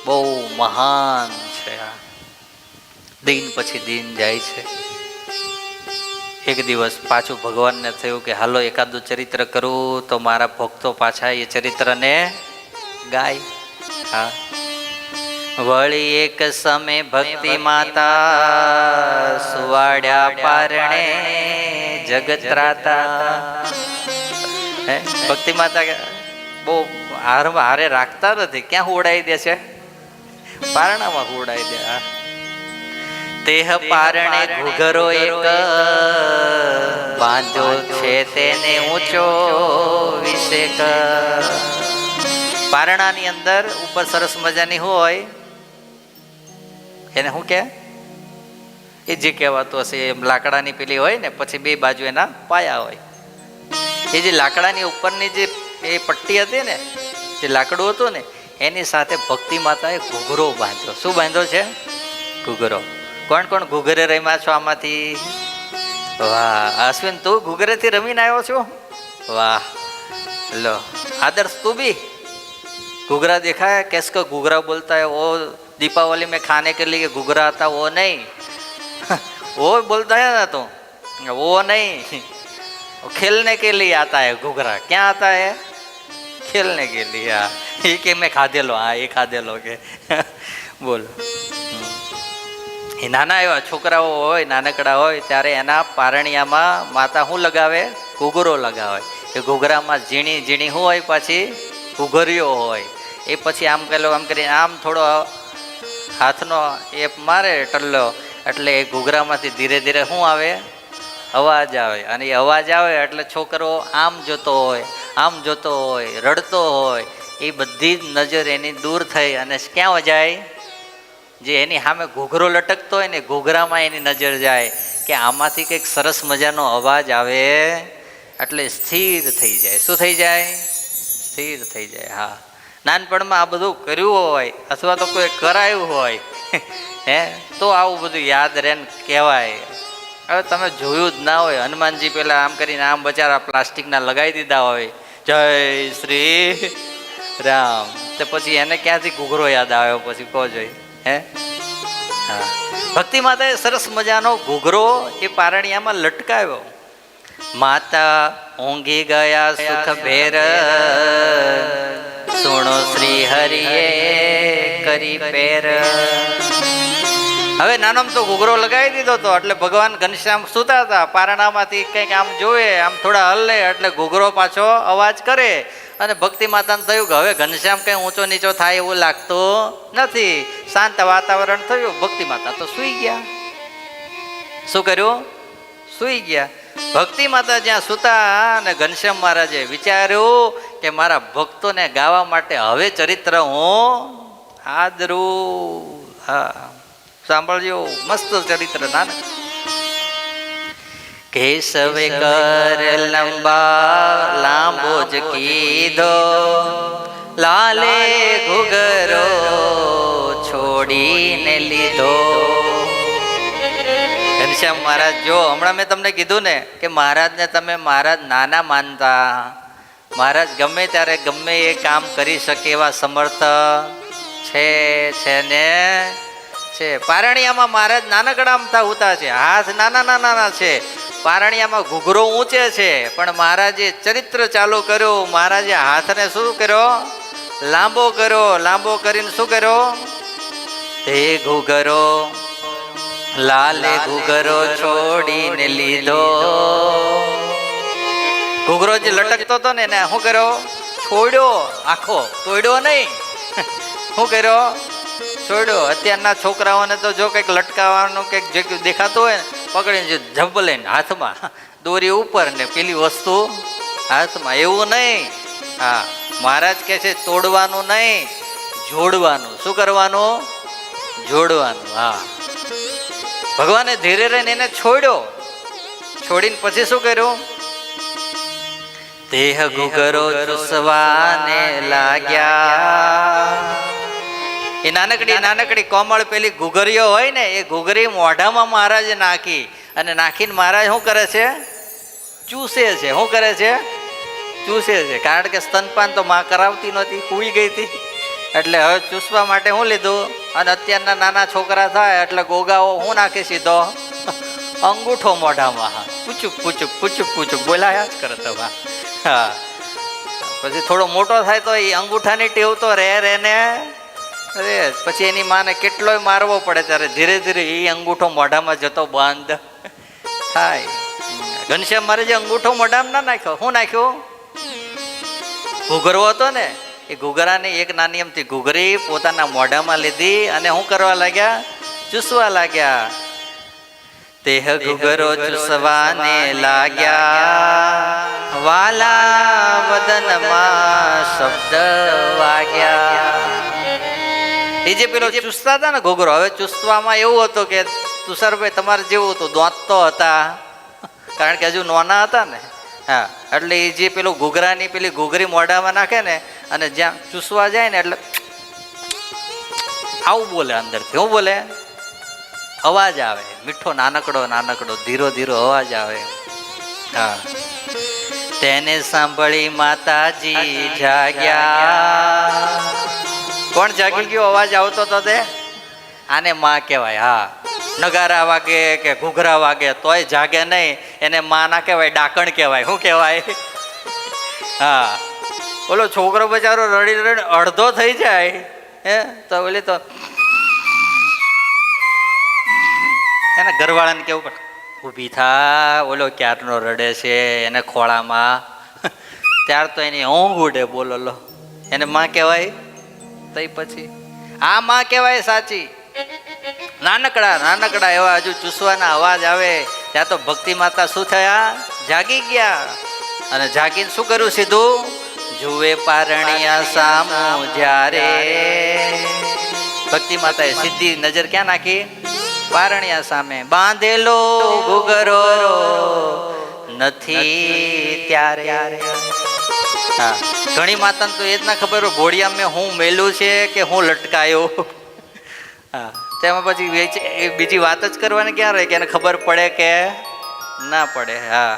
બહુ મહાન છે. દિન પછી દિન જાય છે. એક દિવસ પાછું ભગવાનને થયું કે હાલો એકાદું ચરિત્ર કરું તો મારા ભક્તો પાછા એ ચરિત્રને ગાય. હા, વળી એક સમય ભક્તિ માતા સુવાડ્યા પારણે જગત રાતા. ભક્તિ માતા બહુ હારે રાખતા નથી, ક્યાં હુવડાવી દે છે? પારણામાં હુવડાવી દે. તેહ પારણે ઘૂઘરો એક બાંધો છે તેને ઊંચો વિશેક. પારણાની અંદર ઉપર સરસ મજાની હોય એને શું કે એ જે કહેવાતું હશે એમ લાકડાની પેલી હોય ને, પછી બે બાજુ એના પાયા હોય. એ જે લાકડાની ઉપરની જે એ પટ્ટી હતી ને, જે લાકડું હતું ને, એની સાથે ભક્તિ માતાએ ઘૂઘરો બાંધ્યો. શું બાંધ્યો છે? ઘૂઘરો. કોણ કોણ ઘૂઘરે રમ્યા છો આમાંથી? વાહ અશ્વિન, તું ઘૂઘરેથી રમીને આવ્યો છો? વાહ. લો આદર્શ, તું भी घूघरा देखा है? कैसे घूघरा बोलता है? वो दीपावली में खाने के लिए घूघरा आता, वो नहीं वो बोलता है ना, तो वो नहीं, वो खेलने के लिए आता है घूघरा. क्या आता है? खेलने के लिए. ये कि मैं खाधे लो. हाँ, ये खाधे लो के બોલો. એ નાના એવા છોકરાઓ હોય, નાનકડા હોય, ત્યારે એના પારણિયામાં માતા શું લગાવે? ઘૂઘરો લગાવે. એ ઘૂઘરામાં ઝીણી ઝીણી હોય, પાછી ઘૂઘરીઓ હોય. એ પછી આમ પેલો આમ કરીને આમ થોડો હાથનો એ મારે ટલ્લો, એટલે એ ઘૂઘરામાંથી ધીરે ધીરે શું આવે? અવાજ આવે. અને એ અવાજ આવે એટલે છોકરો આમ જોતો હોય, આમ જોતો હોય, રડતો હોય, એ બધી જ નજર એની દૂર થઈ અને ક્યાં જાય? જે એની સામે ઘૂઘરો લટકતો હોય ને, ઘૂઘરામાં એની નજર જાય કે આમાંથી કંઈક સરસ મજાનો અવાજ આવે, એટલે સ્થિર થઈ જાય. શું થઈ જાય? સ્થિર થઈ જાય. હા, નાનપણમાં આ બધું કર્યું હોય અથવા તો કોઈ કરાયું હોય તો આવું બધું યાદ રહે ને કહેવાય. હવે તમે જોયું જ ના હોય, હનુમાનજી પેલા આમ કરીને આમ બચારા પ્લાસ્ટિકના લગાવી દીધા હોય, જય શ્રી રામ, તો પછી એને ક્યાંથી ઘૂઘરો યાદ આવ્યો? પછી કહો જોઈ. હા, ભક્તિ માતાએ સરસ મજાનો ઘૂઘરો એ પારણિયામાં લટકાવ્યો. માતા ઊંઘી ગયા સુખ ભેર, સુણો શ્રી હરિએ કરી પેર. હવે નાનો તો ઘૂઘરો લગાવી દીધો હતો, એટલે ભગવાન ઘનશ્યામ સૂતા હતા. પારણામાંથી કંઈક આમ જોવે, આમ થોડા હલે એટલે ઘૂઘરો પાછો અવાજ કરે. અને ભક્તિ માતાને થયું કે હવે ઘનશ્યામ કંઈ ઊંચો નીચો થાય એવું લાગતું નથી. શાંત વાતાવરણ થયું. ભક્તિ માતા તો સૂઈ ગયા. શું કર્યું? સૂઈ ગયા. ભક્તિ માતા જ્યાં સૂતા અને ઘનશ્યામ મહારાજે વિચાર્યું કે મારા ભક્તોને ગાવા માટે હવે ચરિત્ર હું આદરું. હા, સાંભળજો, મસ્ત ચરિત્ર. નાનક કેશવે કર લંબા લાંબો જ કીધો, લાલે ઘૂઘરો છોડીને લીધો. ઘનશ્યામ મહારાજ, જો હમણાં મેં તમને કીધું ને કે મહારાજને તમે મહારાજ નાના માનતા. મહારાજ ગમે ત્યારે ગમે એ કામ કરી શકે એવા સમર્થ છે ને છે. પારણિયામાં મહારાજ નાનકડા હોતા છે, હાથ નાના નાના છે. પારણિયામાં ઘૂઘરો ઊંચે છે, પણ મહારાજે ચરિત્ર ચાલુ કર્યું. મહારાજે હાથને શું કર્યો? લાંબો કર્યો. લાંબો કરીને શું કર્યો? તે ઘૂઘરો લાલે ઘૂઘરો છોડીને લીધો. ઘૂઘરો જે લટકતો હતો ને એને શું કર્યો? છોડ્યો. આખો તોડ્યો નહીં. શું કર્યો? છોડ્યો. અત્યારના છોકરાઓને તો જો કંઈક લટકાવવાનું કંઈક જે દેખાતું હોય ને, પકડીને ઝબલે હાથમાં દોરી ઉપર ને પેલી વસ્તુ હાથમાં, એવું નહીં. હા, મહારાજ કહે છે તોડવાનું નહીં, જોડવાનું. શું કરવાનું? જોડવાનું. હા, ભગવાને ધીરે રહીને એને છોડ્યો. છોડીને પછી શું કર્યું? દેહ ગુગરો ચૂસવાને લાગ્યા. એ નાનકડી કોમળ પેલી ઘૂઘરીઓ હોય ને, એ ઘૂઘરી મોઢામાં મહારાજે નાખી અને નાખીને મહારાજ શું કરે છે? ચૂસે છે. શું કરે છે? ચૂસે છે. કારણ કે સ્તનપાન તો માં કરાવતી નહોતી, સૂઈ ગઈ હતી. એટલે હવે ચૂસવા માટે શું લીધું? અને અત્યારના નાના છોકરા થાય એટલે ગોગાઓ શું નાખે? સીધો અંગૂઠો મોઢામાં. પૂચુક પૂચુક પૂચુક પૂચુક બોલાયા જ કરે તો. હા, પછી થોડો મોટો થાય તો એ અંગૂઠાની ટેવ તો રહે ને અરે પછી એની માને કેટલોય મારવો પડે ત્યારે ધીરે ધીરે એ અંગૂઠો મોઢામાં જતો બંધ થાય. ઘનશ્યામ મારે જે અંગૂઠો મોઢામાં ના નાખ્યો, શું નાખ્યું? ઘૂઘરો હતો ને, એ ઘૂઘરાની એક નાની એમથી ઘૂઘરી પોતાના મોઢામાં લીધી અને શું કરવા લાગ્યા? ચૂસવા લાગ્યા. દેહ ઘૂઘરો ચૂસવાને લાગ્યા, વાલા વદનમાં શબ્દ વાગ્યા. એ જે પેલો ચૂસતા હતા ને ઘૂઘરો, હવે ચૂસવામાં એવું હતું કે તુષારભાઈ તમારે જેવું હતું, દાંત તો હતા કારણ કે હજુ નાના હતા ને. હા, એટલે એ જે પેલું ઘૂઘરાની પેલી ઘૂઘરી મોઢામાં નાખે ને અને જ્યાં ચૂસવા જાય ને એટલે આવું બોલે અંદરથી. શું બોલે? અવાજ આવે, મીઠો નાનકડો ધીરો ધીરો અવાજ આવે. હા, તેને સાંભળી માતાજી જાગ્યા. કોણ જાગી ગયો? અવાજ આવતો તો તે. આને માં કહેવાય. હા, નગારા વાગે કે ઘૂઘરા વાગે તોય જાગે નહીં, એને માં ના કહેવાય, ડાકણ કહેવાય. શું કહેવાય? હા, બોલો છોકરો બચારો રડી રડી અડધો થઈ જાય હે તો બોલી તો એને ઘરવાળાને કેવું પડે, ઊભી થા, ઓલો ક્યારનો રડે છે, એને ખોળામાં. ત્યાર તો એની ઊંઘ ઉડે. બોલો લો, એને માં કહેવાય? તઈ પછી આ માં કહેવાય સાચી. નાનકડા એવા હજુ ચૂસવાના અવાજ આવે ત્યાં તો ભક્તિ માતા શું થયા? જાગી ગયા. અને જાગીને શું કર્યું? સીધું જુએ પારણિયા સામું જ્યારે. ભક્તિ માતાએ સીધી નજર ક્યાં નાખી? પારણિયા સામે. બાંધેલો ઘૂઘરો નથી ત્યારે. હા, ઘણી માતાને તો એ જ ના ખબર હોય ઘોડિયા મેં હું મેલું છે કે હું લટકાયો. હા, તેમાં પછી બીજી વાત જ કરવાની ક્યાં રહે કે એને ખબર પડે કે ના પડે. હા,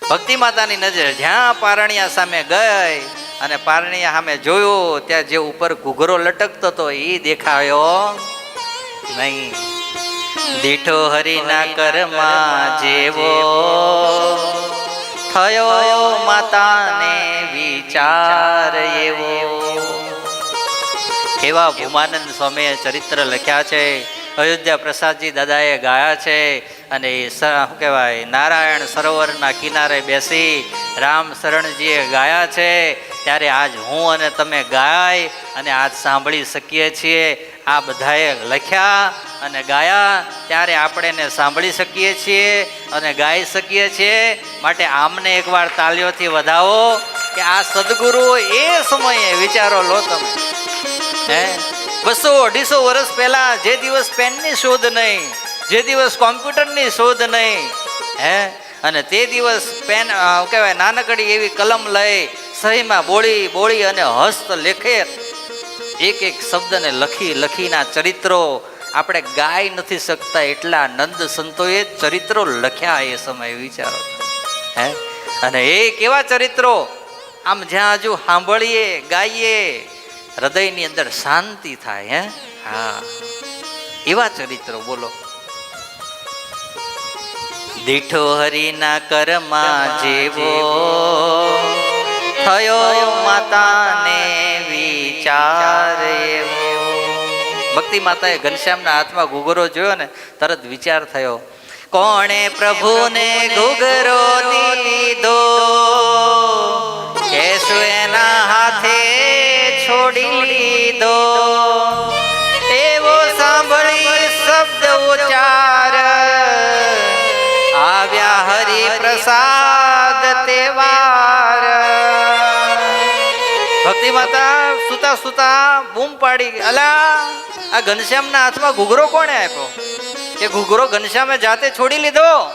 ભક્તિ માતાની નજર જ્યાં પારણિયા સામે ગઈ અને પારણિયા સામે જોયું ત્યાં જે ઉપર ઘૂઘરો લટકતો હતો એ દેખાયો નહીં. દીઠો હરિના કર્મા જેવો થયો માતાને વિચાર એવો. કેવા ભૂમાનંદ સ્વામીએ ચરિત્ર લખ્યા છે, અયોધ્યા પ્રસાદજી દાદાએ ગાયા છે. અને એ શું કહેવાય, નારાયણ સરોવરના કિનારે બેસી રામ શરણજીએ ગાયા છે. ત્યારે આજ હું અને તમે ગાય અને આજ સાંભળી શકીએ છીએ. આ બધાએ લખ્યા અને ગાયા ત્યારે આપણે એને સાંભળી શકીએ છીએ અને ગાઈ શકીએ છીએ. માટે આમને એકવાર તાલીઓથી વધાવો કે આ સદગુરુ એ સમયે વિચારો લો તમે. હે 200-250 વર્ષ પહેલા જે દિવસ પેનની શોધ નહીં, જે દિવસ કોમ્પ્યુટરની શોધ નહીં, હે અને તે દિવસ પેન કહેવાય નાનકડી એવી કલમ લઈ સહીમાં બોળી અને હસ્ત લેખે એક શબ્દને લખીના ચરિત્રો આપણે ગાઈ નથી શકતા એટલા નંદ સંતોએ ચરિત્રો લખ્યા એ સમયે. વિચારો. હે અને એ કેવા ચરિત્રો! આમ જ્યાં હજુ સાંભળીએ ગાઈએ હૃદયની અંદર શાંતિ થાય. હે હા, એવા ચરિત્રો. બોલો. દીઠો હરિના કર્મા જેવો થયો માતાને વિચાર એવો. ભક્તિ માતાએ ઘનશ્યામના હાથમાં ઘૂઘરો જોયો ને તરત વિચાર થયો, કોણે પ્રભુને ઘૂઘરો દીધો, કેશુ એના હાથે છોડી લીધો. એવો સાંભળી શબ્દ ઉચ્ચાર આવ્યા હરિ પ્રસાદ તેવાર. સુતા સુતા બૂમ પાડી, અલા આ ઘનશ્યામના હાથમાં ઘૂઘરો કોણે આપ્યો? કે ઘૂઘરો ઘનશ્યામે જાતે છોડી લીધો.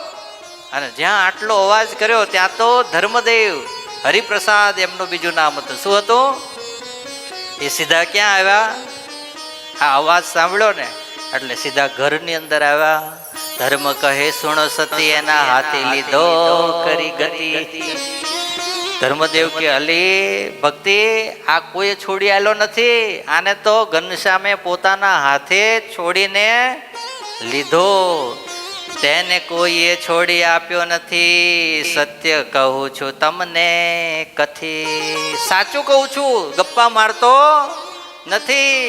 અને જ્યાં આટલો અવાજ કર્યો ત્યાં તો ધર્મદેવ હરિપ્રસાદ એમનું બીજું નામ હતું. શું હતું? એ સીધા ક્યાં આવ્યા? આ અવાજ સાંભળ્યો ને એટલે સીધા ઘરની અંદર આવ્યા. ધર્મ કહે સુણો સતી, એના હાથે લીધો કરી ગતિ. ધર્મદેવ કે અલી ભક્તિ, આ કોઈ છોડી આલો નથી, આને તો ઘનશ્યામે પોતાના હાથે છોડીને લીધો, તેને કોઈએ છોડી આપ્યો નથી. સત્ય કહું છું તમને કથી, સાચું કહું છું, ગપ્પા મારતો નથી.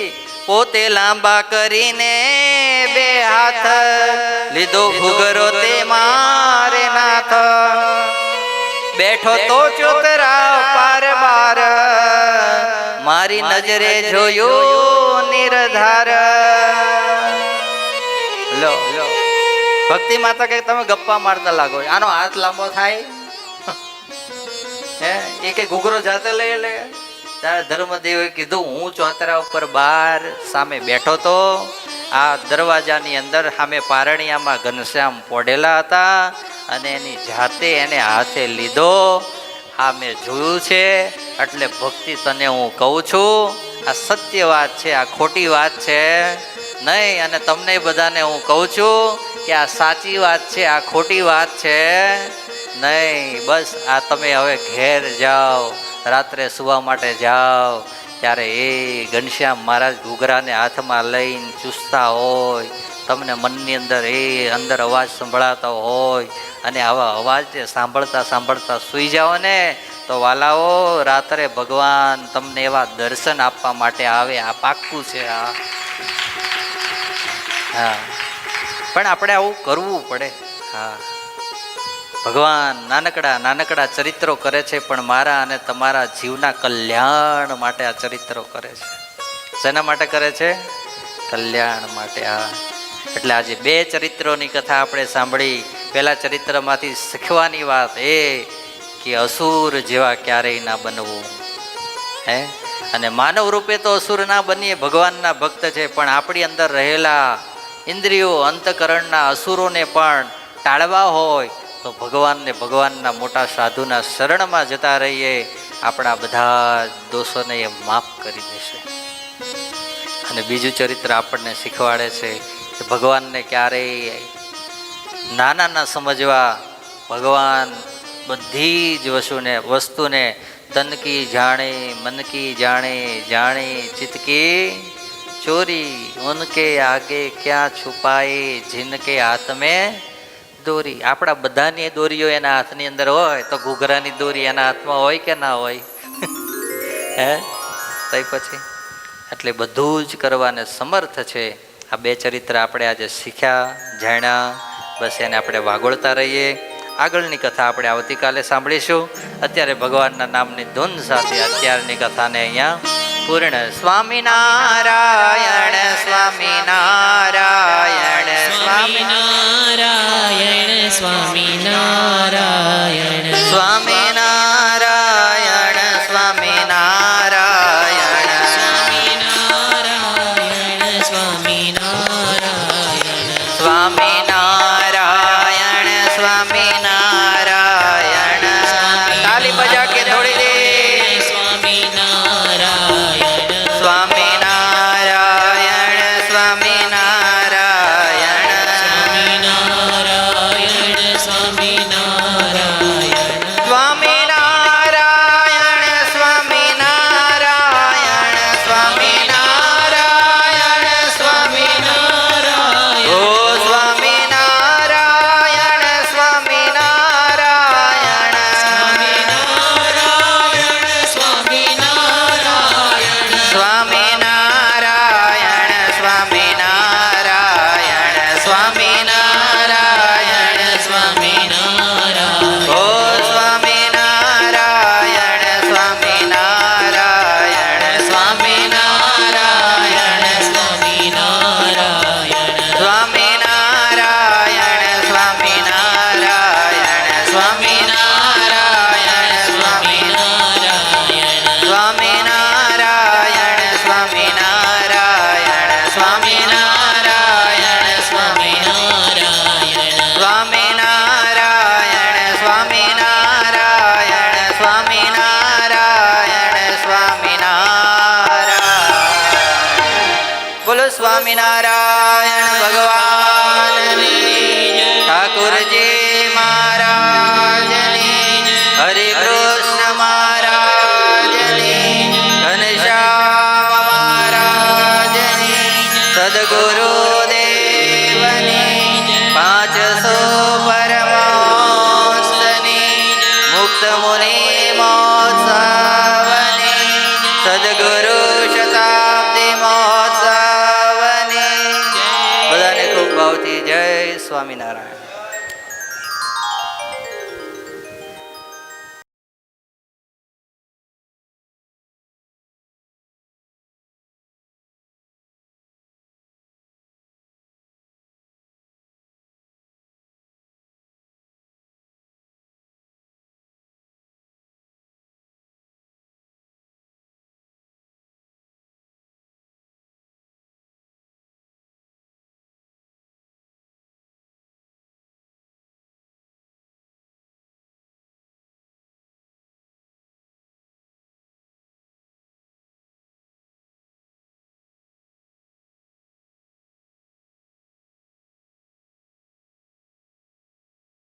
પોતે લાંબા કરીને બે હાથ લીધો ઘૂઘરો તે મારે નાથ. બેઠો તો ચોતરા પાર બાર, મારી નજરે જોયું નિર્ધાર. લો ભક્તિ માતા કે તમે ગપ્પા મારતા લાગો, આનો હાથ લાંબો થાય હે? એ કે ઘૂઘરો જાતે લઈ લે. ત્યારે ધર્મદેવે કીધું હું ચોતરા ઉપર બાર સામે બેઠો તો, આ દરવાજાની અંદર સામે પારણિયામાં ઘનશ્યામ પોઢેલા હતા અને એની જાતે એને હાથે લીધો. આ મેં જોયું છે. એટલે ભક્તિ તને હું કહું છું, આ સત્ય વાત છે, આ ખોટી વાત છે નહીં. અને તમને બધાને હું કહું છું કે આ સાચી વાત છે, આ ખોટી વાત છે નહીં. બસ આ તમે હવે ઘેર જાઓ, રાત્રે સુવા માટે જાઓ, ત્યારે એ ઘનશ્યામ મહારાજ ઘૂઘરાને હાથમાં લઈને ચૂસતા હોય, તમને મનની અંદર એ અંદર અવાજ સંભળાતા હોય, અને આવા અવાજને સાંભળતા સાંભળતા સૂઈ જાઓ ને તો વાલાઓ રાત્રે ભગવાન તમને એવા દર્શન આપવા માટે આવે. આ પાક્કું છે. આ હા, પણ આપણે આવું કરવું પડે. હા, ભગવાન નાનકડા નાનકડા ચરિત્રો કરે છે, પણ મારા અને તમારા જીવના કલ્યાણ માટે આ ચરિત્રો કરે છે. શેના માટે કરે છે? કલ્યાણ માટે. હા, એટલે આજે બે ચરિત્રોની કથા આપણે સાંભળી. પહેલા ચરિત્રમાંથી શીખવાની વાત એ કે અસુર જેવા ક્યારેય ના બનવું. હે, અને માનવ રૂપે તો અસુર ના બનીએ, ભગવાનના ભક્ત છે, પણ આપણી અંદર રહેલા ઇન્દ્રિયો અંતકરણના અસુરોને પણ ટાળવા હોય તો ભગવાનને, ભગવાનના મોટા સાધુના શરણમાં જતા રહીએ, આપણા બધા દોષોને એ માફ કરી દેશે. અને બીજું ચરિત્ર આપણને શીખવાડે છે કે ભગવાનને ક્યારેય નાના ના સમજવા. ભગવાન બધી જ વસ્તુને તન કી જાણે મન કી જાણે, જાણે ચિત્ત કી ચોરી, ઉનકે આગે ક્યાં છુપાએ, જિનકે હાથ મેં દોરી. આપણા બધાની દોરીઓ એના હાથની અંદર હોય તો ઘૂઘરાની દોરી એના હાથમાં હોય કે ના હોય? હે, તઈ પછી એટલે બધું જ કરવાને સમર્થ છે. આ બે ચરિત્ર આપણે આજે શીખ્યા, જાણ્યા. બસ એને આપણે વાગોળતા રહીએ. આગળની કથા આપણે આવતીકાલે સાંભળીશું. અત્યારે ભગવાનના નામની ધૂન સાથે અત્યારની કથાને અહીંયા પૂર્ણ. સ્વામિનારાયણ સ્વામિનારાયણ સ્વામિનારાયણ સ્વામિનારાયણ સ્વામિનારાયણ સ્વામિનારાયણ સ્વામિનારાયણ સ્વામિનારાયણ સ્વામિનારાયણ સ્વામિનારાયણ. તાલી બજા કે થોડી દે. સ્વામિનારાયણ સ્વામિનારાયણ સ્વામિનારાયણ સ્વામિનારાયણ સ્વામિનારાયણ સ્વામિનારાયણ સ્વામિનારાયણ સ્વામિનારાયણ સ્વામિનારાયણ સ્વામિનારાયણ સ્વામિનારાયણ સ્વામિનારાયણ સ્વામિનારાયણ સ્વામિનારાયણ સ્વામિનારાયણ બોલો સ્વામિનારાયણ ભગવાનની ઠાકોરજી મહારાજની હરે કૃષ્ણ મહારાજની ઘનશ્યામ મહારાજની સદગુરુ દેવની 500 પરમહંસની મુક્ત મુનિ મહોત્સવની સદગુરુ શતાબ્દી મહોત્સવની બધાને ખૂબ ભાવથી જય સ્વામિનારાયણ.